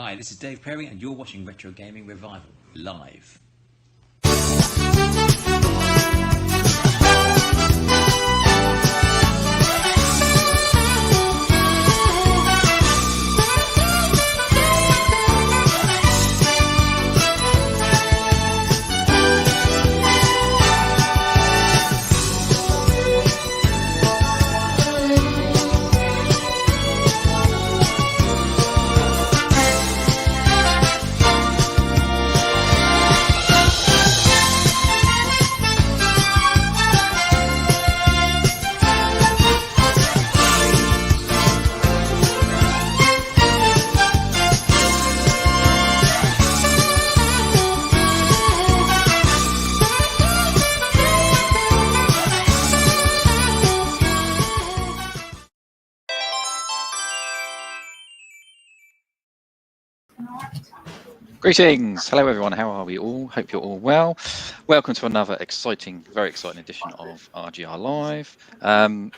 Hi, this is Dave Perry, and you're watching Retro Gaming Revival live. Greetings, hello everyone, how are we all? Hope you're all well. Welcome to another very exciting edition of RGR Live. A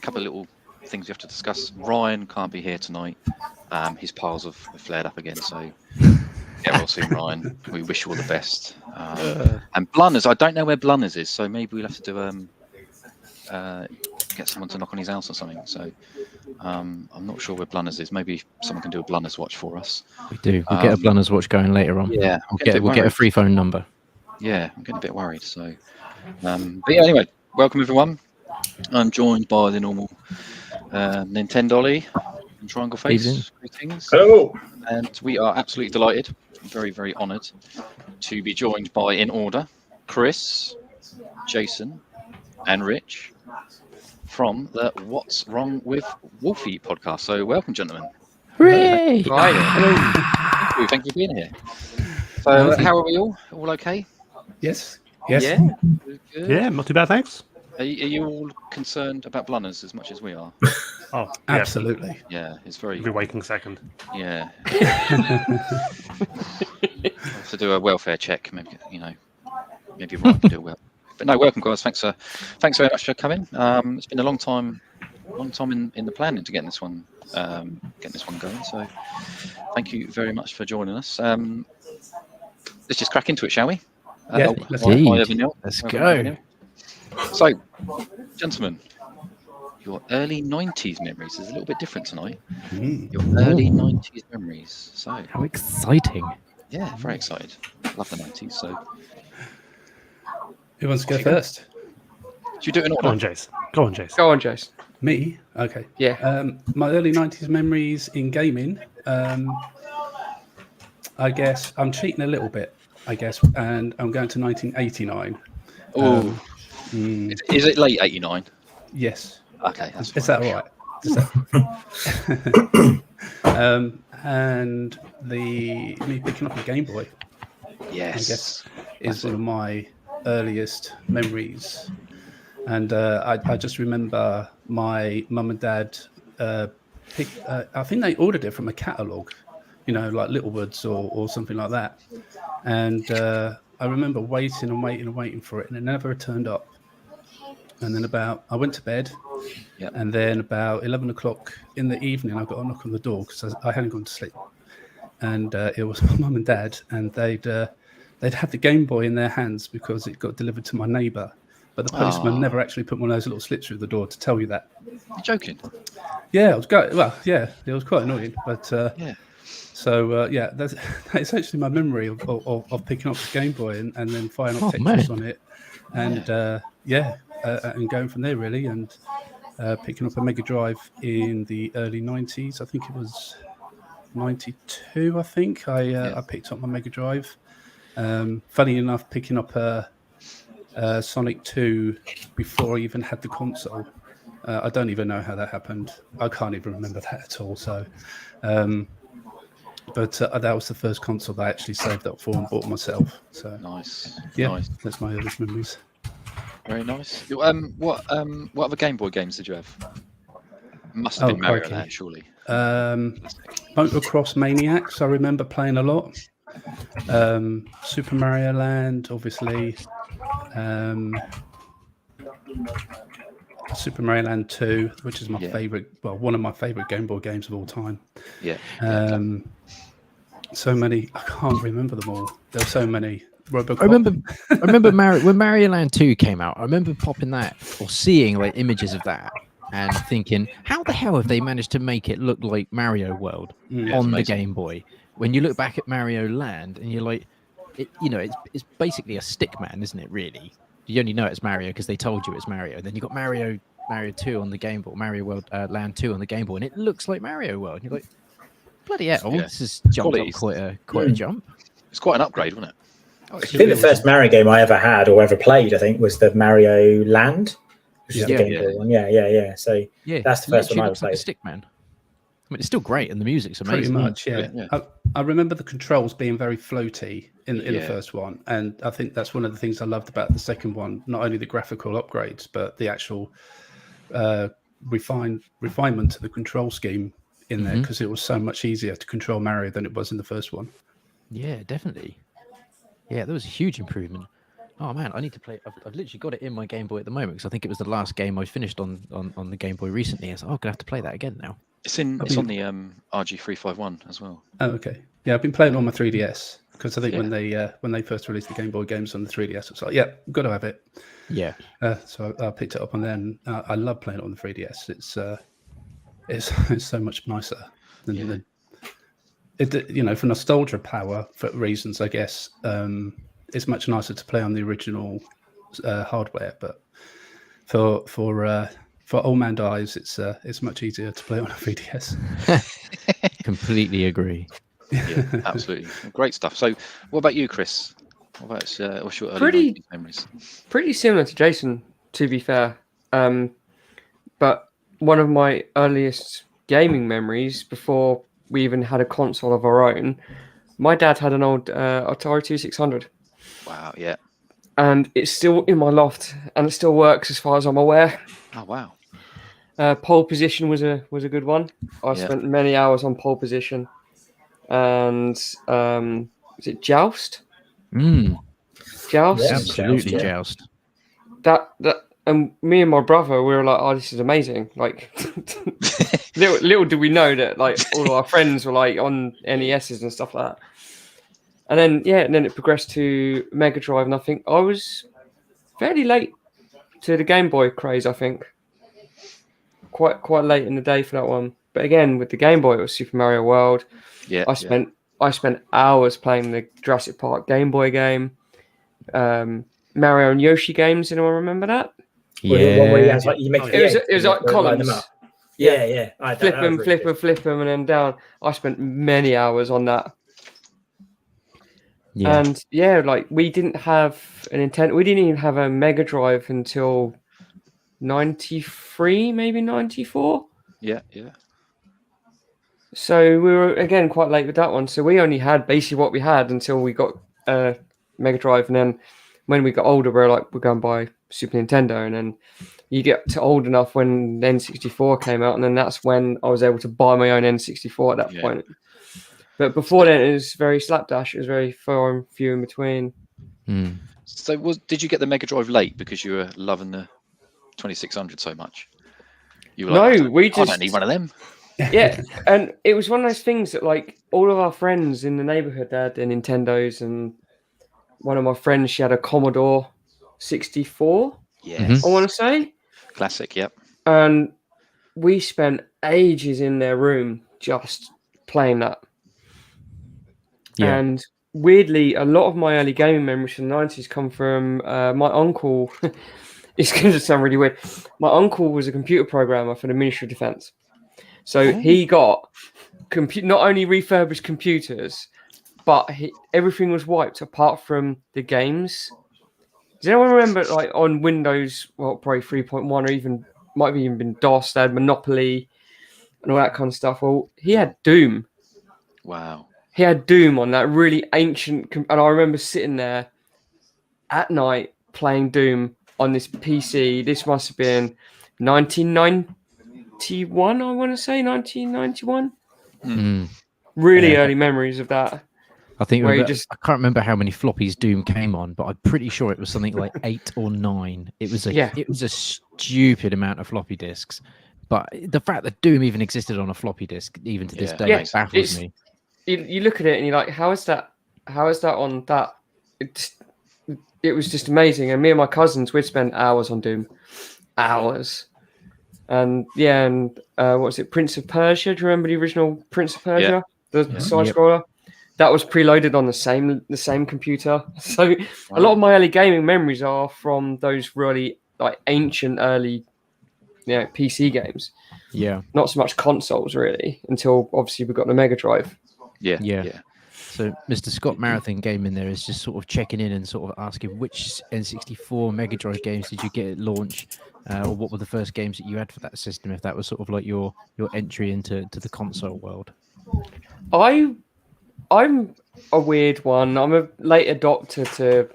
couple of little things we have to discuss. Ryan can't be here tonight. His piles have flared up again, so get well soon, Ryan. We wish you all the best. And Blunners, I don't know where Blunners is, so maybe we'll have to do get someone to knock on his house or something. So I'm not sure where Blunners is. Maybe someone can do a Blunners watch for us. We do. We'll get a Blunners watch going later on. Yeah, we'll get a free phone number. Yeah, I'm getting a bit worried. So, but yeah, anyway, welcome everyone. I'm joined by the normal Nintendo and Triangle Face. Greetings. Hello. And we are absolutely delighted, very, very honoured to be joined by, in order, Chris, Jason, and Rich from the What's Wrong With Wolfie podcast. So welcome, gentlemen. Hooray! Hi. Thank you for being here. So how are we all? All okay? Yes. Yeah? Good. Yeah, not too bad, thanks. Are you all concerned about Blunners as much as we are? Oh, yeah. Absolutely. Yeah, it's very... Every waking second. Yeah. Have to do a welfare check, maybe, maybe Ryan can do well. But no, welcome guys. Thanks very much for coming. It's been a long time in the planning to get this one going. So thank you very much for joining us. Let's just crack into it, shall we? Yeah, let's go. So, gentlemen, your early 90s memories is a little bit different tonight. Your early 90s memories. So how exciting. Yeah, very excited. Love the 90s. So who wants to go first? Should you do it in order? Go on, Jace. Go on, Jace. Me? Okay. Yeah. My early 90s memories in gaming, I guess I'm cheating a little bit, and I'm going to 1989. Oh. Is it late 89? Yes. Okay, that's Is that all right? And me picking up a Game Boy, yes, I guess, is one of my earliest memories. And I just remember my mum and dad I think they ordered it from a catalogue, like Littlewoods or something like that. And I remember waiting for it, and it never turned up. And then I went to bed, and then about 11 o'clock in the evening, I got a knock on the door because I hadn't gone to sleep. And it was my mum and dad, and they'd had the Game Boy in their hands because it got delivered to my neighbour. But the postman never actually put one of those little slits through the door to tell you that. You're joking? Yeah, it was great. Well, yeah, it was quite annoying. But yeah. So that's actually my memory of picking up the Game Boy and then firing up Tetris on it, and and going from there really, and picking up a Mega Drive in the early 90s. I think it was 92. I think I picked up my Mega Drive. Funny enough, picking up a Sonic 2 before I even had the console. I don't even know how that happened. I can't even remember that at all. So, but that was the first console that I actually saved up for and bought myself. So nice. Yeah, nice. That's my earliest memories. Very nice. What other Game Boy games did you have? Must have been Mario Land, surely. Motocross Maniacs, I remember playing a lot. Super Mario Land, obviously. Super Mario Land 2, which is my favorite, one of my favorite Game Boy games of all time. Yeah. So many. I can't remember them all. There were so many. Robocop. I remember when Mario Land 2 came out. I remember popping that or seeing like images of that and thinking, how the hell have they managed to make it look like Mario World on the Game Boy? When you look back at Mario Land and you're like, it's basically a stick man, isn't it? Really, you only know it's Mario because they told you it's Mario. Then you got Mario 2 on the Game Boy, Mario World Land 2 on the Game Boy, and it looks like Mario World. And you're like, bloody hell, this has jumped up quite a jump. It's quite an upgrade, wasn't it? I think the first Mario game I ever had or ever played, I think, was the Mario Land, which is the Game Boy one. Yeah. So that's the first one I played. Like a stick man. I mean, it's still great, and the music's amazing. Pretty much, yeah. I remember the controls being very floaty in the first one, and I think that's one of the things I loved about the second one. Not only the graphical upgrades, but the actual refinement to the control scheme in there, because it was so much easier to control Mario than it was in the first one. Yeah, definitely. Yeah, there was a huge improvement. Oh man, I need to play. I've literally got it in my Game Boy at the moment because I think it was the last game I finished on the Game Boy recently. I was like, I'm gonna have to play that again now. It's on the RG351 as well. Oh, okay. Yeah, I've been playing on my 3DS because I think when they first released the Game Boy games on the 3DS, I was like, yeah, I've got to have it. Yeah. So I picked it up on there, and I love playing it on the 3DS. It's so much nicer than for nostalgia power for reasons, I guess. It's much nicer to play on the original hardware, but for old man eyes, it's much easier to play on a 3DS. Completely agree. Yeah, absolutely. Great stuff. So, what about you, Chris? What's your early memories? Pretty similar to Jason, to be fair. But one of my earliest gaming memories, before we even had a console of our own, my dad had an old Atari 2600. Wow, yeah. And it's still in my loft, and it still works as far as I'm aware. Oh, wow. Pole Position was a good one. I spent many hours on Pole Position. And is it Joust? Joust? Yeah, absolutely, Joust. That and me and my brother, we were like, oh, this is amazing. Like, little did we know that like all of our friends were like on NESs and stuff like that. And then it progressed to Mega Drive, and I think I was fairly late to the Game Boy craze. I think quite late in the day for that one. But again, with the Game Boy, it was Super Mario World. Yeah, I spent hours playing the Jurassic Park Game Boy game, Mario and Yoshi games. Anyone remember that? Yeah, it was like columns. Yeah. Flip them, and then down. I spent many hours on that. Yeah. And like we didn't have an Nintendo. We didn't even have a Mega Drive until 93, maybe 94. Yeah. So we were again quite late with that one. So we only had basically what we had until we got Mega Drive, and then when we got older, we're going to buy Super Nintendo, and then you get to old enough when N64 came out, and then that's when I was able to buy my own N64 at that point. But before then, it was very slapdash. It was very far and few in between. So did you get the Mega Drive late because you were loving the 2600 so much? You were like, I don't need one of them. Yeah, and it was one of those things that like all of our friends in the neighborhood had their Nintendos, and one of my friends, she had a Commodore 64. Yes. I want to say. Classic, yep. And we spent ages in their room just playing that. Yeah. And weirdly, a lot of my early gaming memories from the 90s come from my uncle. It's going to sound really weird. My uncle was a computer programmer for the Ministry of Defense. So he got not only refurbished computers, but everything was wiped apart from the games. Does anyone remember, like on Windows, well, probably 3.1 or even might have even been DOS, they had Monopoly and all that kind of stuff. Well, he had Doom. Wow. He had Doom on that really ancient, and I remember sitting there at night playing Doom on this PC. This must have been 1991, I want to say, 1991. Really early memories of that. I think I can't remember how many floppies Doom came on, but I'm pretty sure it was something like 8 or 9. It was a stupid amount of floppy disks. But the fact that Doom even existed on a floppy disk, even to this day, baffles me. you look at it and you're like, how is that on that? It was just amazing. And me and my cousins, we'd spend hours on Doom, hours. And what was it, Prince of Persia? Do you remember the original Prince of Persia, the side scroller? That was preloaded on the same computer. So a lot of my early gaming memories are from those really like ancient early, PC games. Yeah, not so much consoles really until obviously we got the Mega Drive. Yeah. So Mr. Scott Marathon Gaming there is just sort of checking in and sort of asking which N64 Mega Drive games did you get at launch, or what were the first games that you had for that system? If that was sort of like your entry into the console world. I'm a weird one. I'm a late adopter to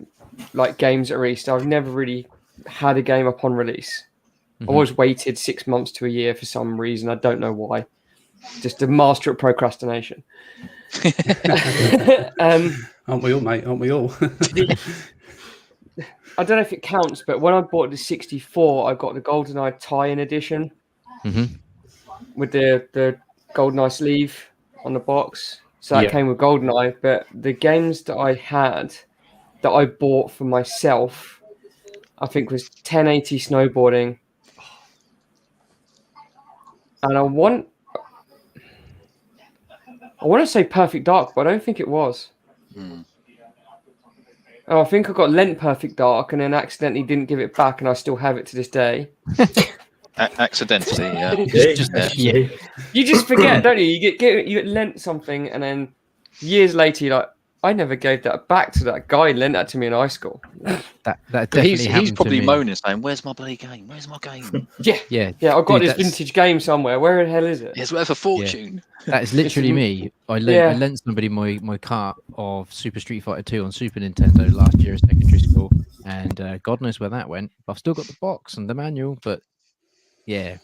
like games at release. I've never really had a game upon release. I always waited 6 months to a year for some reason. I don't know why. Just a master at procrastination. Aren't we all, mate? Aren't we all? I don't know if it counts, but when I bought the 64, I got the GoldenEye tie-in edition with the GoldenEye sleeve on the box. So that came with GoldenEye. But the games that I had that I bought for myself, I think was 1080 snowboarding. And I want to say Perfect Dark, but I don't think it was. Oh, I think I got lent Perfect Dark and then accidentally didn't give it back, and I still have it to this day. Accidentally, yeah. You just forget, don't you? You get lent something, and then years later, you're like, I never gave that back to that guy who lent that to me in high school. That definitely he's probably to me. moaning, saying, "Where's my bloody game? Where's my game?" Yeah. I've got this vintage game somewhere. Where the hell is it? It's worth a fortune. Yeah. That is literally me. I lent somebody my cart of Super Street Fighter 2 on Super Nintendo last year at secondary school, and God knows where that went. I've still got the box and the manual, but yeah.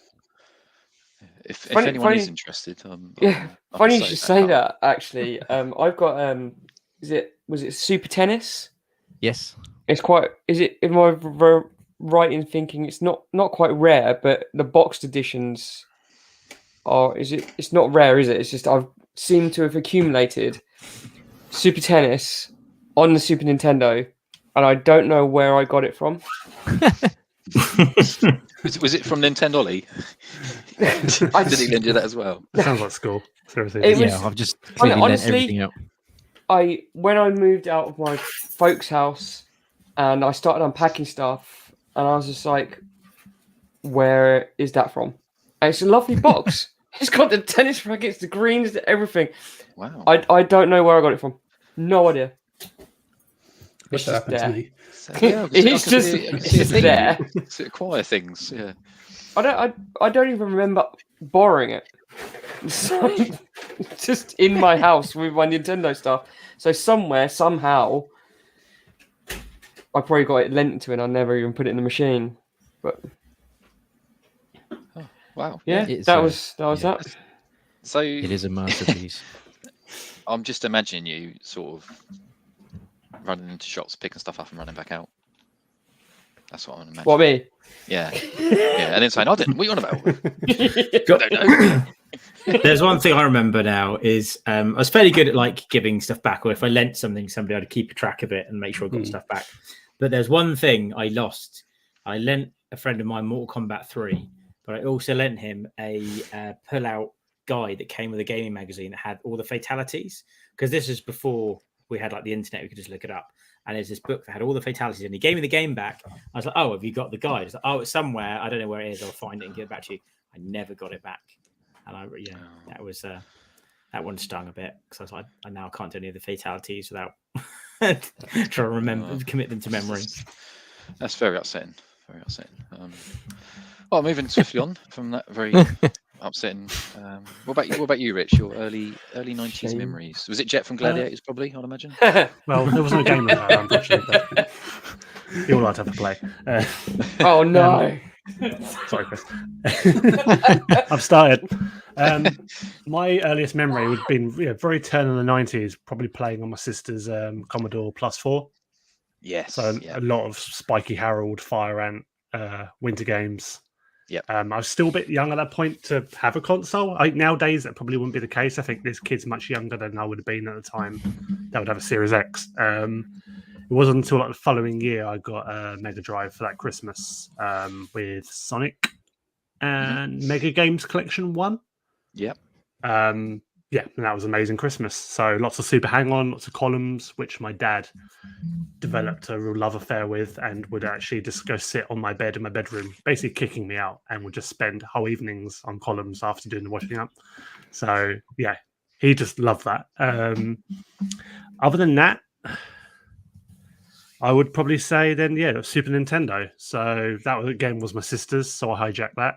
If anyone is interested, funny you should say that. Actually, I've got was it Super Tennis? Yes. It's quite. Is it? Am I right in thinking it's not quite rare, but the boxed editions are? Is it? It's not rare, is it? It's just I've seemed to have accumulated Super Tennis on the Super Nintendo, and I don't know where I got it from. Was it from Nintendo Ollie? Did he lend you that as well? That sounds like school. Seriously. I've just lent everything up. When I moved out of my folks' house and I started unpacking stuff, and I was just like, where is that from? And it's a lovely box. It's got the tennis rackets, the greens, everything. Wow. I don't know where I got it from. No idea. It's just happened to me. So, it's just there. To acquire things, yeah. I don't even remember borrowing it. So, just in my house with my Nintendo stuff. So somewhere, somehow, I probably got it lent to, and I never even put it in the machine. But wow, yeah, that was that. So it is a masterpiece. I'm just imagining you sort of running into shops, picking stuff up, and running back out. That's what I'm imagining. What, me? Yeah, and then saying, "I didn't." What are you on about? I don't know. There's one thing I remember now is I was fairly good at like giving stuff back, or if I lent something to somebody, I'd keep a track of it and make sure I got stuff back. But there's one thing I lost. I lent a friend of mine Mortal Kombat 3, but I also lent him a pull-out guide that came with a gaming magazine that had all the fatalities, because this is before we had like the internet, we could just look it up. And there's this book that had all the fatalities, and he gave me the game back. I was like, "Oh, have you got the guide?" I was like, "Oh, it's somewhere. I don't know where it is. I'll find it and give it back to you." I never got it back. And that was that one stung a bit, because I was like, I now can't do any of the fatalities without trying to remember, commit them to memory. That's very upsetting. Very upsetting. Well, moving swiftly on from that very upsetting. What about you, Rich? Your early 90s memories? Was it Jet from Gladiators? Probably, I'd imagine. Well, there wasn't a game of that, unfortunately. But you all like to have a play. Oh no. Sorry, Chris. I've started. My earliest memory would have been very turn in the 90s, probably playing on my sister's Commodore Plus 4. Yes. So a lot of Spiky Harold, Fire Ant, Winter Games. Yep. I was still a bit young at that point to have a console. Nowadays, that probably wouldn't be the case. I think this kid's much younger than I would have been at the time that would have a Series X. It wasn't until like the following year I got a Mega Drive for that Christmas with Sonic and Mega Games Collection 1. Yep. Yeah, and that was an amazing Christmas. So lots of Super Hang-On, lots of columns, which my dad developed a real love affair with, and would actually just go sit on my bed in my bedroom, basically kicking me out, and would just spend whole evenings on columns after doing the washing up. So yeah, he just loved that. Other than that, I would probably say then, yeah, Super Nintendo. So that again was my sister's, so I hijacked that.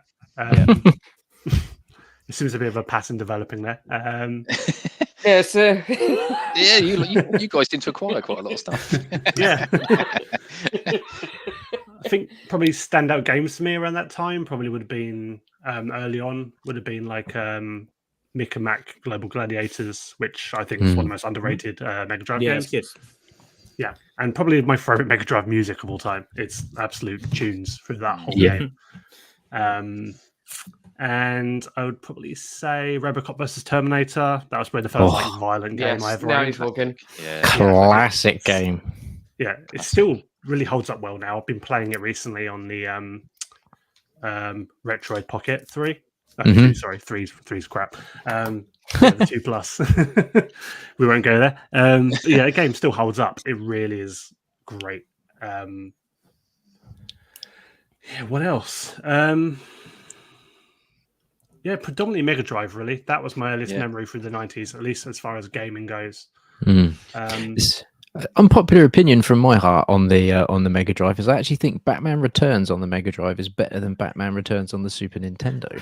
It seems a bit of a pattern developing there. Yes. Yeah, you guys seem to acquire quite a lot of stuff. Yeah. I think probably standout games for me around that time probably would have been early on, would have been like Mick and Mac Global Gladiators, which I think is one of the most underrated Mega Drive games. Good. Yeah, and probably my favorite Mega Drive music of all time. It's absolute tunes through that whole game. And I would probably say Robocop versus Terminator. That was probably the first like, violent game I ever now owned. he's talking. Classic game. Yeah, it still really holds up well now. I've been playing it recently on the Retroid Pocket 3. Sorry, three's crap. The 2 Plus. We won't go there. Yeah, the game still holds up. It really is great. Yeah, what else? Yeah, predominantly Mega Drive, really. That was my earliest memory through the 90s, at least as far as gaming goes. Unpopular opinion from my heart on the Mega Drive is I actually think Batman Returns on the Mega Drive is better than Batman Returns on the Super Nintendo.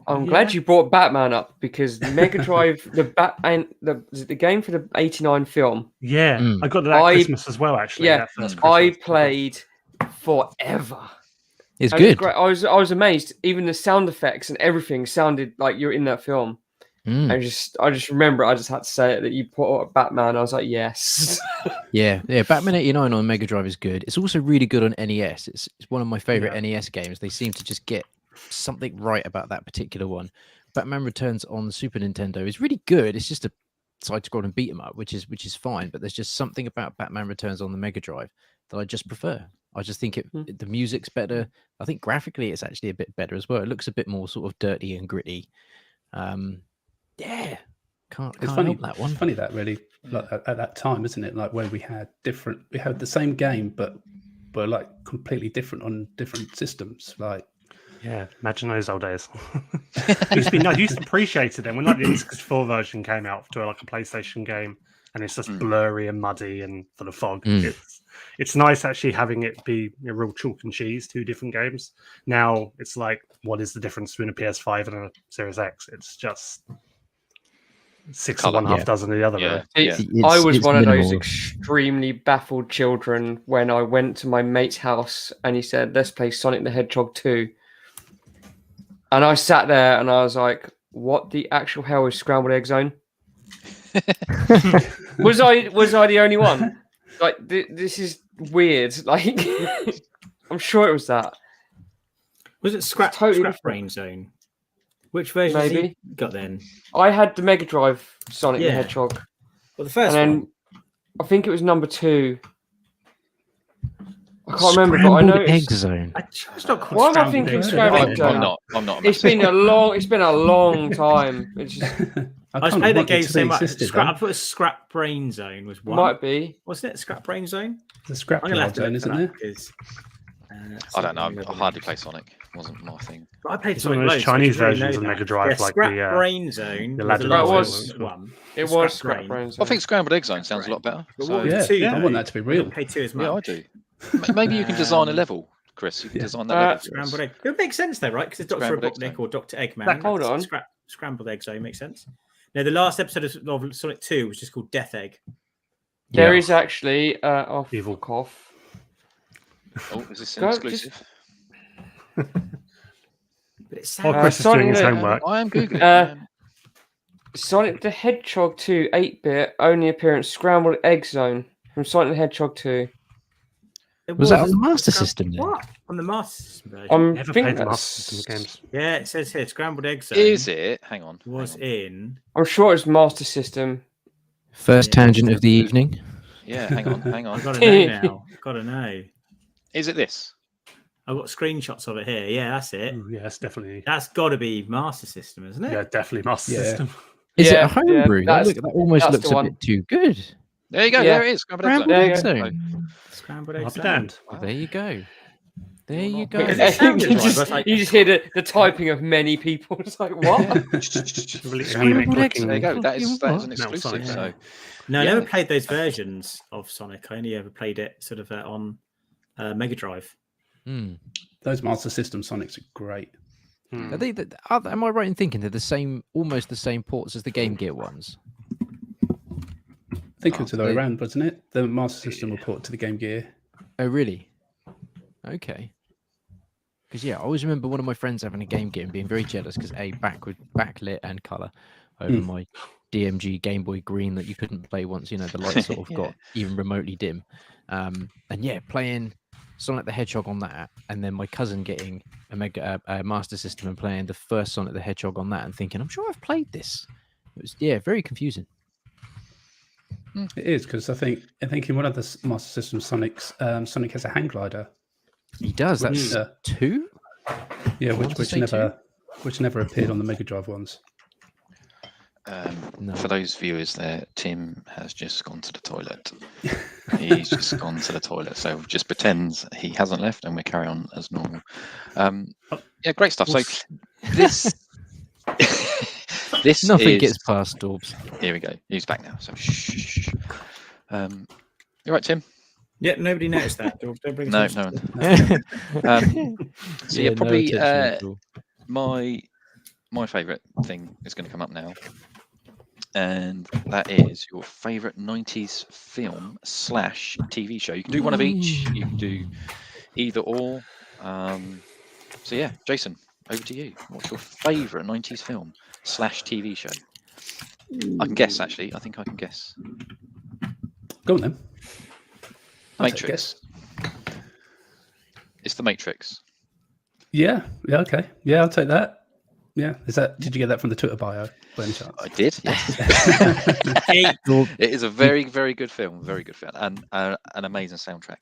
I'm glad you brought Batman up because the Mega Drive, the game for the '89 film. Yeah, I got that Christmas as well, actually. Yeah, I played forever. It's good. Great. I was amazed. Even the sound effects and everything sounded like you're in that film. I just remember I just had to say it that you put up Batman. I was like, yes. yeah. Batman '89 on Mega Drive is good. It's also really good on NES. It's one of my favorite NES games. They seem to just get something right about that particular one. Batman Returns on the Super Nintendo is really good. It's just a side-scrolling beat 'em up, which is fine. But there's just something about Batman Returns on the Mega Drive that I just prefer. I just think the music's better. I think graphically it's actually a bit better as well. It looks a bit more sort of dirty and gritty. Yeah, can't help that one. Funny that really, like at that time, isn't it? Like when we had the same game, but like completely different on different systems. Like, yeah, imagine those old days. I used to appreciate it then when like the N64 version came out to like a PlayStation game, and it's just blurry and muddy and full of fog. It's nice actually having it be a real chalk and cheese, 2 different games. Now it's like, what is the difference between a PS5 and a Series X? It's just 6 of one, half dozen of the other. I was one of those extremely baffled children when I went to my mate's house and he said, let's play Sonic the Hedgehog 2. And I sat there and I was like, what the actual hell is Scrambled Egg Zone? Was I the only one? Like, this is weird. Like, I'm sure it was that. Was it Scrap Brain Zone? Which version have you got then? I had the Mega Drive Sonic the Hedgehog. Well, the first one. I think it was number 2. I can't remember, but I know Egg Zone. Why am I thinking Scrambled Egg Zone? I'm not. It's been a long time. It's just... I just played that game so much. I thought Scrap Brain Zone was one. Might be. Wasn't it Scrap Brain Zone? The Scrap Brain Zone, isn't it? I don't know. I hardly play Sonic. It wasn't my thing. But I played Sonic one of those Chinese versions of Mega Drive, like Scrap the Brain Zone. the one. It was Scrap Brain Zone. I think Scrambled Egg Zone sounds a lot better. I want that to be real. K2 as yeah, I do. Maybe you can design a level, Chris. You can design that level. Scrambled Egg. It would make sense though, right? Because it's Dr. Robotnik or Dr. Eggman. Hold on. Scrambled Egg Zone makes sense. No, the last episode of Sonic 2 was just called Death Egg. There is actually Evil Cough. Oh, is this an exclusive? But it sounds Chris is doing his homework. I am Googling. Sonic the Hedgehog 2 8-bit only appearance Scrambled Egg Zone from Sonic the Hedgehog 2. Was that on the Master System then? What? On the Master System version? Never think played the that's- Master System games. Yeah, it says here Scrambled Egg Zone Is it? Hang on. was in. I'm sure it's Master System. First Yeah. tangent of the evening. Yeah, hang on. I Hang gotta on. know now. Gotta know. Is it this? I've got screenshots of it here. Yeah, that's it. Ooh, yeah, it's definitely. That's got to be Master System, isn't it? Yeah, definitely Master Yeah. System. Is it Yeah, a homebrew? yeah, That almost that's looks the a one. bit too good. There you go. Yeah. There it is. Scrambled egg Scrambled zone. egg There zone. Scrambled I'll Egg be Zone. damned. Wow. There you go. There you go. Because it sounded you, right, just, but like- you just hear the typing of many people. It's like, what? Really Scrambled anemic eggs, looking. There you go. That is Fucking an what? exclusive. No, So sorry. No, I Yeah. never played those versions of Sonic. I only ever played it sort of on Mega Drive. Hmm. Those Master System Sonics are great. Hmm. Are they? Am I right in thinking they're the same, almost the same ports as the Game Gear ones? I think it's the other way they- around, wasn't it? The Master System were ported to the Game Gear. Oh, really? Okay. Because I always remember one of my friends having a Game Gear and being very jealous because backlit and color over my DMG Game Boy Green that you couldn't play once the light sort of got even remotely dim. And playing Sonic the Hedgehog on that, and then my cousin getting a Master System and playing the first Sonic the Hedgehog on that, and thinking, I'm sure I've played this. It was very confusing. It is because I think in one of the Master System Sonics, Sonic has a hang glider. He does. That's Yeah. 2. Yeah, want to which say never appeared on the Mega Drive ones. No. For those viewers there, Tim has just gone to the toilet. He's just gone to the toilet. So just pretends he hasn't left and we carry on as normal. Yeah, great stuff. So this this Nothing is, gets past Dorbs. Here we go. He's back now. So shh. You right, Tim? Yeah, nobody noticed that. Don't bring No, attention no to one. that. So yeah, no probably attention at all. my favourite thing is going to come up now, and that is your favourite 90s film / TV show. You can do one of each. You can do either or. So yeah, Jason, over to you. What's your favourite 90s film / TV show? I can guess, actually. I think I can guess. Go on then. I'll take a Matrix. guess. It's The Matrix. Yeah. Okay. Yeah, I'll take that. Yeah. Did you get that from the Twitter bio by any chance? I did, yes. It is a very, very good film. Very good film. And an amazing soundtrack.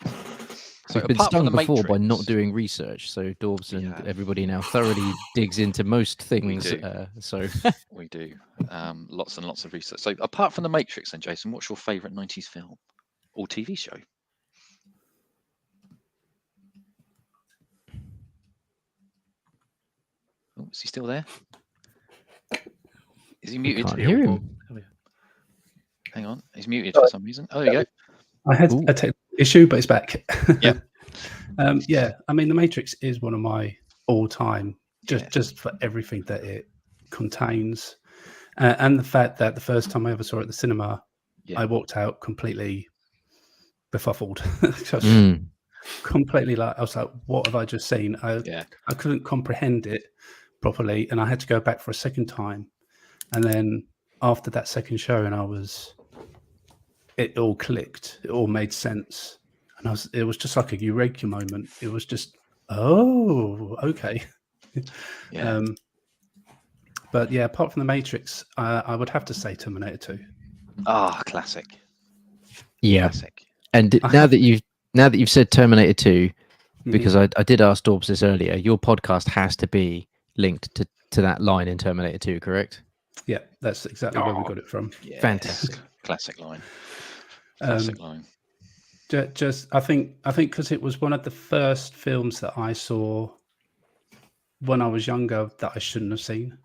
So We've been apart from stung The before by not Matrix- doing research, so Dorbs and Yeah. everybody now thoroughly digs into most things. do. So We do. Lots and lots of research. So apart from The Matrix then, Jason, what's your favourite 90s film or TV show? Oh, is he still there? Is he muted? can't hear him. Hang on. He's muted for some reason. Oh, there you go. I had Ooh. a technical issue, but it's back. Yeah. Yeah. I mean, The Matrix is one of my all-time, Yeah. just for everything that it contains, and the fact that the first time I ever saw it at the cinema, Yeah. I walked out completely befuddled. Just Mm. completely I was like, what have I just seen? Yeah. I couldn't comprehend it properly, and I had to go back for a second time. And then after that second show, it all clicked. It all made sense, and it was just like a eureka moment. It was just, oh, okay. Yeah. But yeah, apart from The Matrix, I would have to say Terminator 2. Classic. Yeah, Classic. and now that you've said Terminator 2, because I did ask Dorbs this earlier, your podcast has to be linked to that line in Terminator 2, correct? Yeah, that's exactly where we got it from. Yes. Fantastic. Classic line. Classic line. Just I think because it was one of the first films that I saw when I was younger that I shouldn't have seen,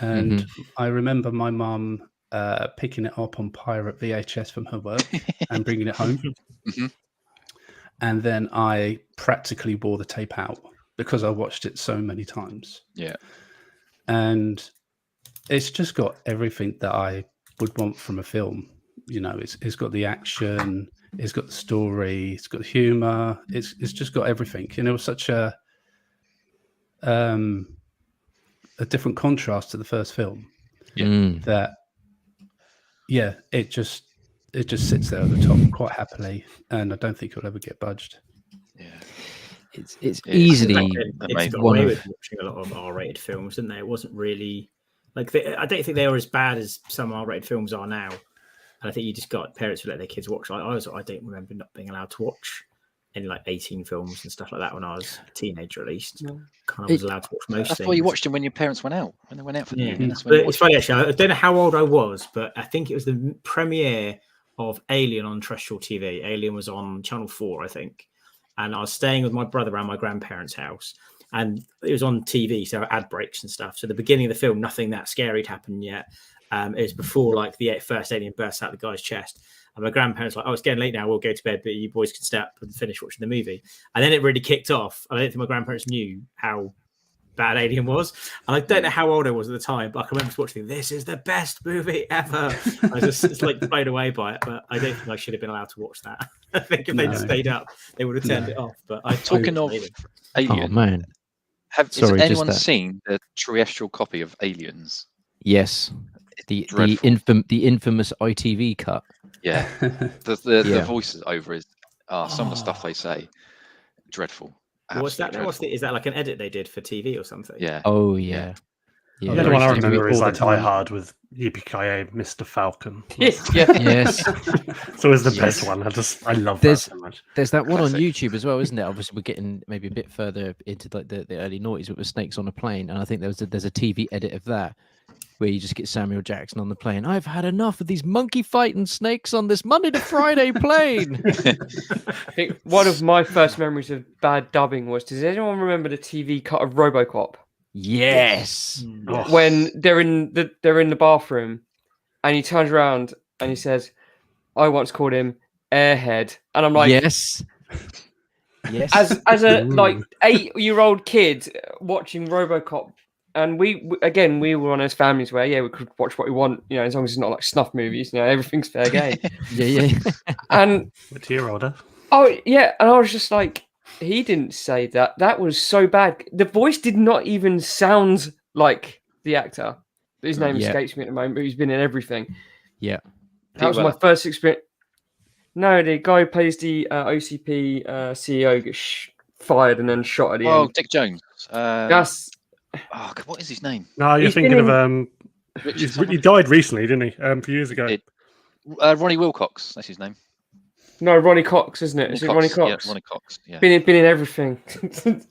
and I remember my mum picking it up on pirate VHS from her work and bringing it home, Mhm. and then I practically wore the tape out because I watched it so many times. Yeah. And it's just got everything that I would want from a film. You know, it's got the action, it's got the story, it's got the humor, it's just got everything. And it was such a different contrast to the first film Yeah. that, yeah, it just sits there at the top quite happily, and I don't think it'll ever get budged. It's easily it's got one away of with watching a lot of R-rated films, didn't they? It wasn't really like I don't think they were as bad as some R-rated films are now. And I think you just got parents who let their kids watch. Like I don't remember not being allowed to watch any like 18 films and stuff like that when I was a teenager, at least. Kind of was allowed to watch most That's things. why you watched them when your parents went out. When they went out for the evening. That's when But you it's watched funny actually. I don't know how old I was, but I think it was the premiere of Alien on terrestrial TV. Alien was on Channel 4, I think. And I was staying with my brother around my grandparents' house, and it was on TV, so ad breaks and stuff. So the beginning of the film, nothing that scary had happened yet. It was before like the first alien burst out the guy's chest. And my grandparents were like, "Oh, it's getting late now. We'll go to bed, but you boys can stay up and finish watching the movie." And then it really kicked off. I don't think my grandparents knew how bad Alien was. And I don't know how old I was at the time, but I can remember watching, this is the best movie ever. I was just like blown away by it, but I don't think I should have been allowed to watch that. I think if they'd stayed up, they would have turned it off. But Talking of Alien, oh man, has anyone seen the terrestrial copy of Aliens? Yes, the infamous ITV cut. Yeah, the voices over is some of the stuff they say dreadful. What's that? Is that like an edit they did for TV or something? Yeah. Oh yeah. The other one I remember is like Die Hard with Yippee-ki-yay, Mr. Falcon. Yes. So it's the best one. I love that so much. There's that one on YouTube as well, isn't there? Obviously, we're getting maybe a bit further into like the early noughties with the snakes on a plane, and I think there's a TV edit of that where you just get Samuel Jackson on the plane. I've had enough of these monkey fighting snakes on this Monday to Friday plane. I think one of my first memories of bad dubbing was, does anyone remember the TV cut of RoboCop? Yes. When they're in the bathroom and he turns around and he says, I once called him Airhead. And I'm like, yes. As a like 8-year-old kid watching RoboCop. And we were one of those families where, we could watch what we want, as long as it's not like snuff movies, everything's fair game. Yeah. And what year older? Oh, yeah. And I was just like, he didn't say that. That was so bad. The voice did not even sound like the actor. His name escapes me at the moment, but he's been in everything. Yeah. That was my first experience. No, the guy who plays the OCP CEO gets fired and then shot at the end. Oh, Dick Jones. That's... Oh, what is his name? No, you're thinking of he died recently, didn't he? A few years ago. Ronnie Wilcox, that's his name. No, Ronnie Cox, isn't it? Is it Ronnie Cox? Yeah, Ronnie Cox. Yeah. Been in everything,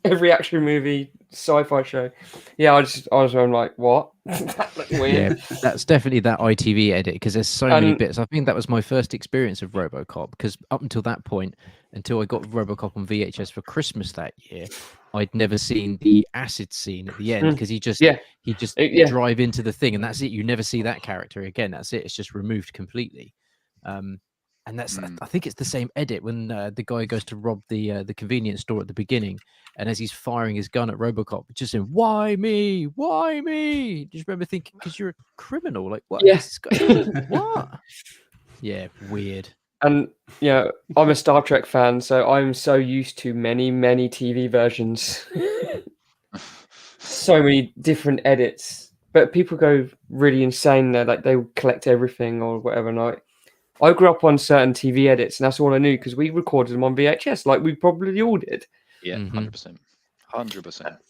every action movie, sci-fi show. Yeah, I'm like, what? That looked weird. Yeah, that's definitely that ITV edit because there's so many bits. I think that was my first experience of RoboCop because up until that point, until I got RoboCop on VHS for Christmas that year, I'd never seen the acid scene at the end because he just drive into the thing and that's it. You never see that character again. That's it. It's just removed completely. And that's I think it's the same edit when the guy goes to rob the convenience store at the beginning, and as he's firing his gun at RoboCop, just saying, "Why me? Why me?" Just remember thinking, because you're a criminal. Like what? Yes. What? Yeah, weird. And I'm a Star Trek fan, so I'm so used to many TV versions, so many different edits. But people go really insane there, like they collect everything or whatever. And I grew up on certain TV edits, and that's all I knew because we recorded them on VHS, like we probably all did. Yeah, 100%.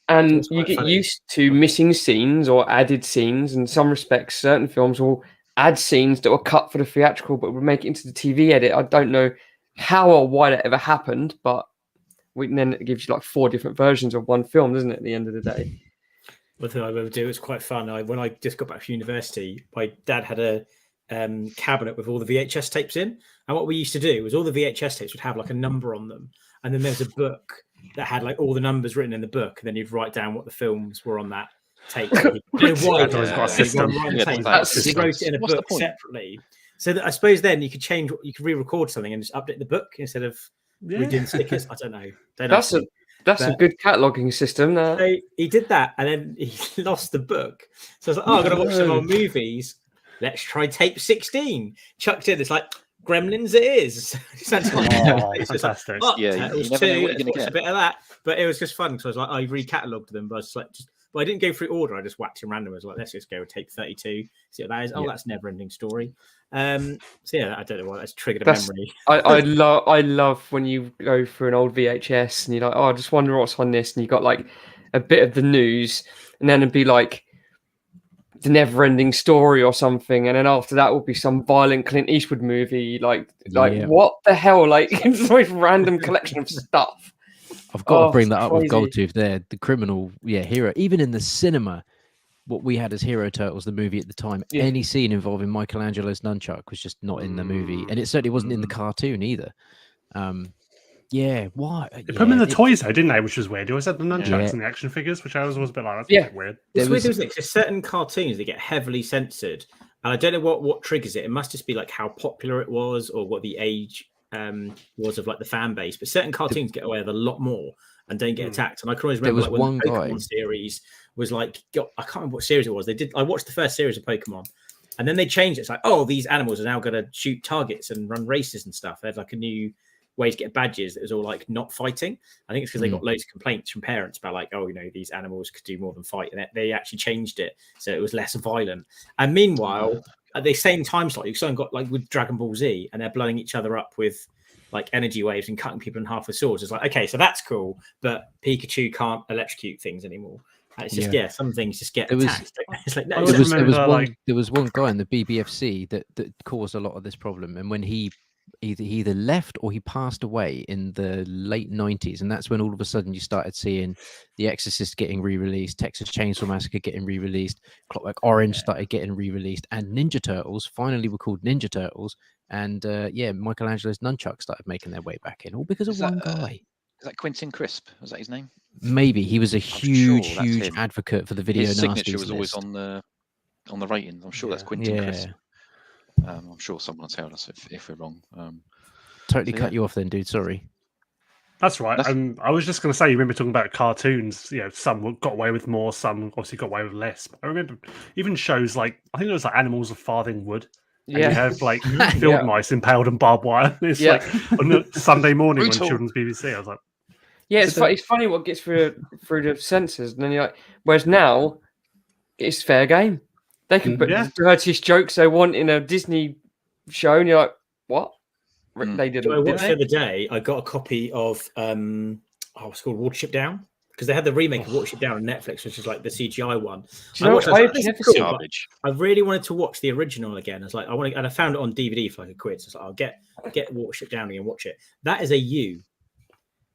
And you get used to missing scenes or added scenes. In some respects, certain films will add scenes that were cut for the theatrical, but would make it into the TV edit. I don't know how or why that ever happened, but then it gives you like 4 different versions of one film, doesn't it? At the end of the day. One thing I remember doing was quite fun. When I just got back from university, my dad had a cabinet with all the VHS tapes in, and what we used to do was all the VHS tapes would have like a number on them, and then there's a book that had like all the numbers written in the book, and then you'd write down what the films were on that tape. He wrote it in a book separately, so that I suppose then you could re-record something and just update the book instead of redoing stickers. I don't know. That's a good cataloging system. So he did that, and then he lost the book. So I was like, I'm going to watch some old movies. Let's try tape 16. Chucked in. It's like Gremlins. It is. It's fantastic. It was 2. Let's watch a bit of that. But it was just fun because I was like, I re-catalogued them, but I was like, just But I didn't go through order. I just whacked in random. I was like, let's just go take 32. See what that is. Oh, that's never ending story. So yeah, I don't know why that's triggered a memory. I love when you go through an old VHS and you're like, oh, I just wonder what's on this, and you got like a bit of the news, and then it'd be like the never-ending story or something, and then after that would be some violent Clint Eastwood movie. Like what the hell? Like it's this random collection of stuff. I've got to bring that up crazy. with Goldtooth there. The criminal, hero. Even in the cinema, what we had as Hero Turtles, the movie at the time, any scene involving Michelangelo's nunchuck was just not in the movie, and it certainly wasn't in the cartoon either. Why? They put them in the toys though, didn't they? Which was weird. You always had the nunchucks and the action figures, which I was a bit like, that's a bit weird. It's weird, isn't it? 'Cause certain cartoons that get heavily censored, and I don't know what triggers it. It must just be like how popular it was or what the age was of like the fan base. But certain cartoons get away with a lot more and don't get attacked. And I can always remember like, when the Pokemon series was like, I can't remember what series it was. I watched the first series of Pokemon, and then they changed it. It's like, oh, these animals are now going to shoot targets and run races and stuff. They had like a new way to get badges that was all like not fighting. I think it's because they got loads of complaints from parents about like, oh, these animals could do more than fight, and they actually changed it so it was less violent. And meanwhile, at the same time slot, you've got like with Dragon Ball Z, and they're blowing each other up with like energy waves and cutting people in half with swords. It's like, okay, so that's cool, but Pikachu can't electrocute things anymore. It's just some things just get attacked. It's like no. There was one guy in the BBFC that caused a lot of this problem, and when he either left or he passed away in the late 90s, and that's when all of a sudden you started seeing The Exorcist getting re-released, Texas Chainsaw Massacre getting re-released, Clockwork Orange started getting re-released, and Ninja Turtles finally were called Ninja Turtles, and Michelangelo's nunchucks started making their way back in, all because of one guy. Is that Quentin Crisp? Was that his name? Maybe. He was a huge advocate for the video. His signature nasties was always list. on the ratings. I'm sure that's Quentin Crisp. I'm sure someone will tell us if we're wrong. Totally cut you off then, dude. Sorry. That's right. I was just going to say, you remember talking about cartoons, some got away with more, some obviously got away with less. But I remember even shows like, I think it was like Animals of Farthing Wood. And you have like field mice impaled and barbed wire. It's like on a Sunday morning on Children's BBC. I was like, it's funny what gets through the censors, and then you're like, whereas now it's fair game. They can put the dirtiest jokes they want in a Disney show, and you're like, what? They didn't. I watched the other day. I got a copy of it's called Watership Down, because they had the remake of Watership Down on Netflix, which is like the CGI one. I really wanted to watch the original again. I was like, and I found it on DVD for like £1. So I was like, I'll get Watership Down again and watch it. That is a U.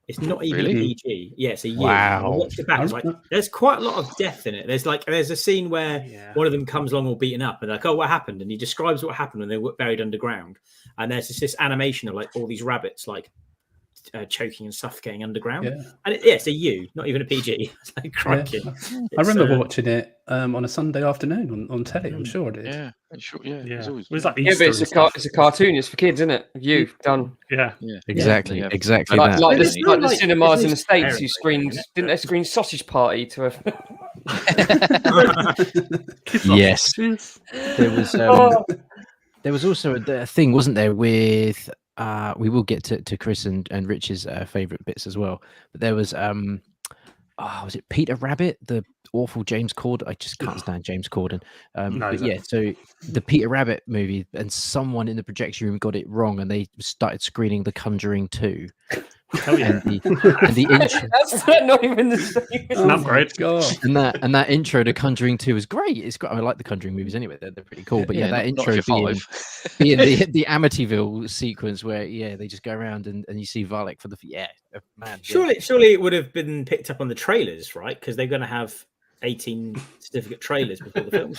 It's not even a PG. Yeah, it's a U. Wow. I watched it back. Like, there's quite a lot of death in it. There's a scene where one of them comes along all beaten up, and they're like, oh, what happened? And he describes what happened when they were buried underground. And there's this animation of like all these rabbits like choking and suffocating underground. Yeah. And it's a U, not even a PG. It's like crikey. Yeah. I remember watching it on a Sunday afternoon on telly. I'm sure I did. Yeah, sure. Yeah, it was like Easter, but it's a cartoon. It's for kids, isn't it? You done. Yeah. Exactly. Like the cinemas in the States, you didn't they screen Sausage Party to a yes. There was also a thing, wasn't there, with we will get to Chris and Rich's favorite bits as well, but there was was it Peter Rabbit, the awful James Corden? I just can't stand James Corden. So the Peter Rabbit movie, and someone in the projection room got it wrong, and they started screening The Conjuring 2. Hell yeah. And the intro, that's not even the same. It's not great. And that intro to Conjuring 2 is great. It's great. I like the Conjuring movies anyway. They're pretty cool. But that intro being the Amityville sequence where they just go around and you see Valek for the man. Surely it would have been picked up on the trailers, right? Because they're going to have 18 certificate trailers before the film.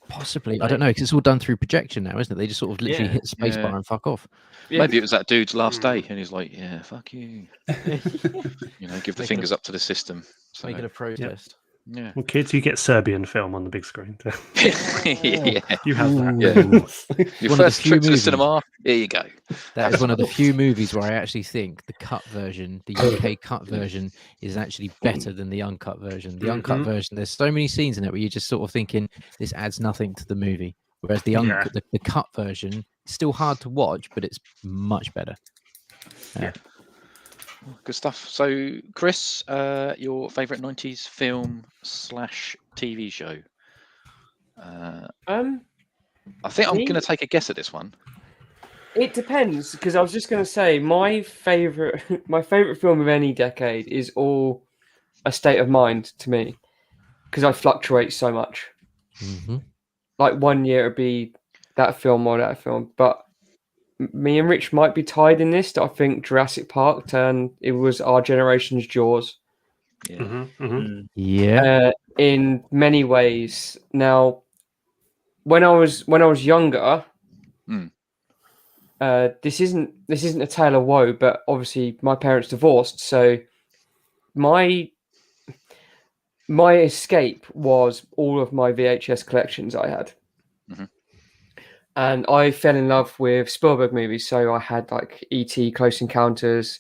Possibly. I don't know, because it's all done through projection now, isn't it? They just sort of literally hit the space bar and fuck off. Yeah. Maybe it was that dude's last day, and he's like, "Yeah, fuck you." Give the fingers up to the system. So, make it a protest. Yeah. Well, kids, you get Serbian film on the big screen. You have that. Your first trip to the cinema. Here you go. That is one of the few movies where I actually think the cut version, the UK cut version, is actually better than the uncut version. The uncut version, there's so many scenes in it where you're just sort of thinking this adds nothing to the movie, whereas the cut version is still hard to watch, but it's much better. Good stuff. So, Chris, your favourite 90s film / TV show? I think I'm going to take a guess at this one. It depends, because I was just going to say my favorite film of any decade is all A State of Mind to me, because I fluctuate so much. Mm-hmm. Like one year it'd be that film or that film, but me and Rich might be tied in this. I think Jurassic Park it was our generation's Jaws. Yeah. Yeah. In many ways. Now, when I was younger, this isn't a tale of woe, but obviously my parents divorced, so my escape was all of my VHS collections I had. Mm-hmm. And I fell in love with Spielberg movies. So I had like E.T., Close Encounters.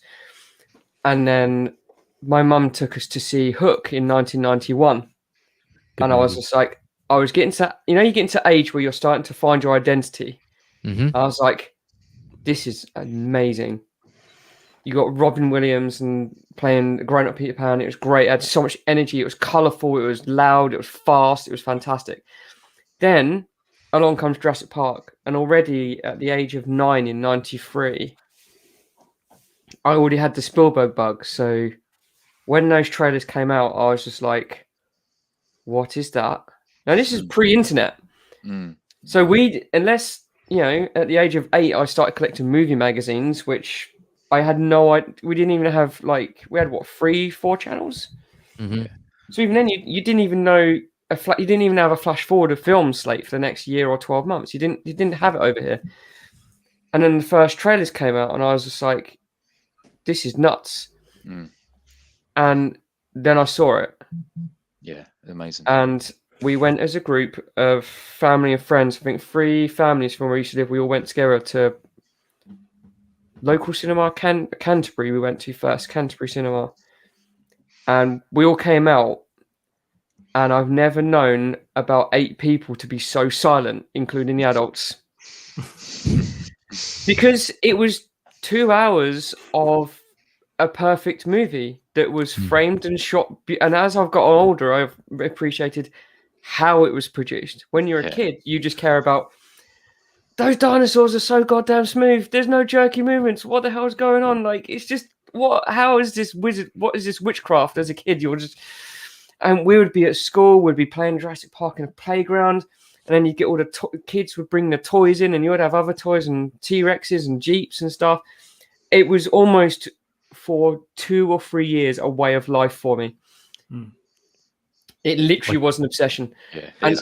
And then my mum took us to see Hook in 1991. And I was just like, I was getting to, you get into age where you're starting to find your identity. Mm-hmm. I was like, this is amazing. You got Robin Williams and playing grown-up Peter Pan. It was great. It had so much energy. It was colourful. It was loud. It was fast. It was fantastic. Then along comes Jurassic Park, and already at the age of 9 in 93, I already had the Spielberg bug. So when those trailers came out, I was just like, what is that? Now, this is pre-internet. So unless, at the age of 8, I started collecting movie magazines, which I had no idea. We didn't even have, we had, 3-4 channels? Mm-hmm. So even then, you didn't even know... you didn't even have a flash forward of film slate for the next year or 12 months. You didn't have it over here. And then the first trailers came out, and I was just like, "This is nuts." And then I saw it. Yeah, amazing. And we went as a group of family and friends. I think 3 families from where we used to live. We all went together to local cinema, Canterbury. We went to first, Canterbury Cinema, and we all came out. And I've never known about 8 people to be so silent, including the adults. Because it was 2 hours of a perfect movie that was framed and shot. And as I've gotten older, I've appreciated how it was produced. When you're a kid, you just care about, those dinosaurs are so goddamn smooth. There's no jerky movements. What the hell is going on? It's just, how is this what is this witchcraft? As a kid, you're just... And we would be at school, we'd be playing Jurassic Park in a playground, and then you'd get all the kids would bring the toys in, and you would have other toys and T-Rexes and Jeeps and stuff. It was almost, for 2 or 3 years, a way of life for me. It literally was an obsession. Yeah, and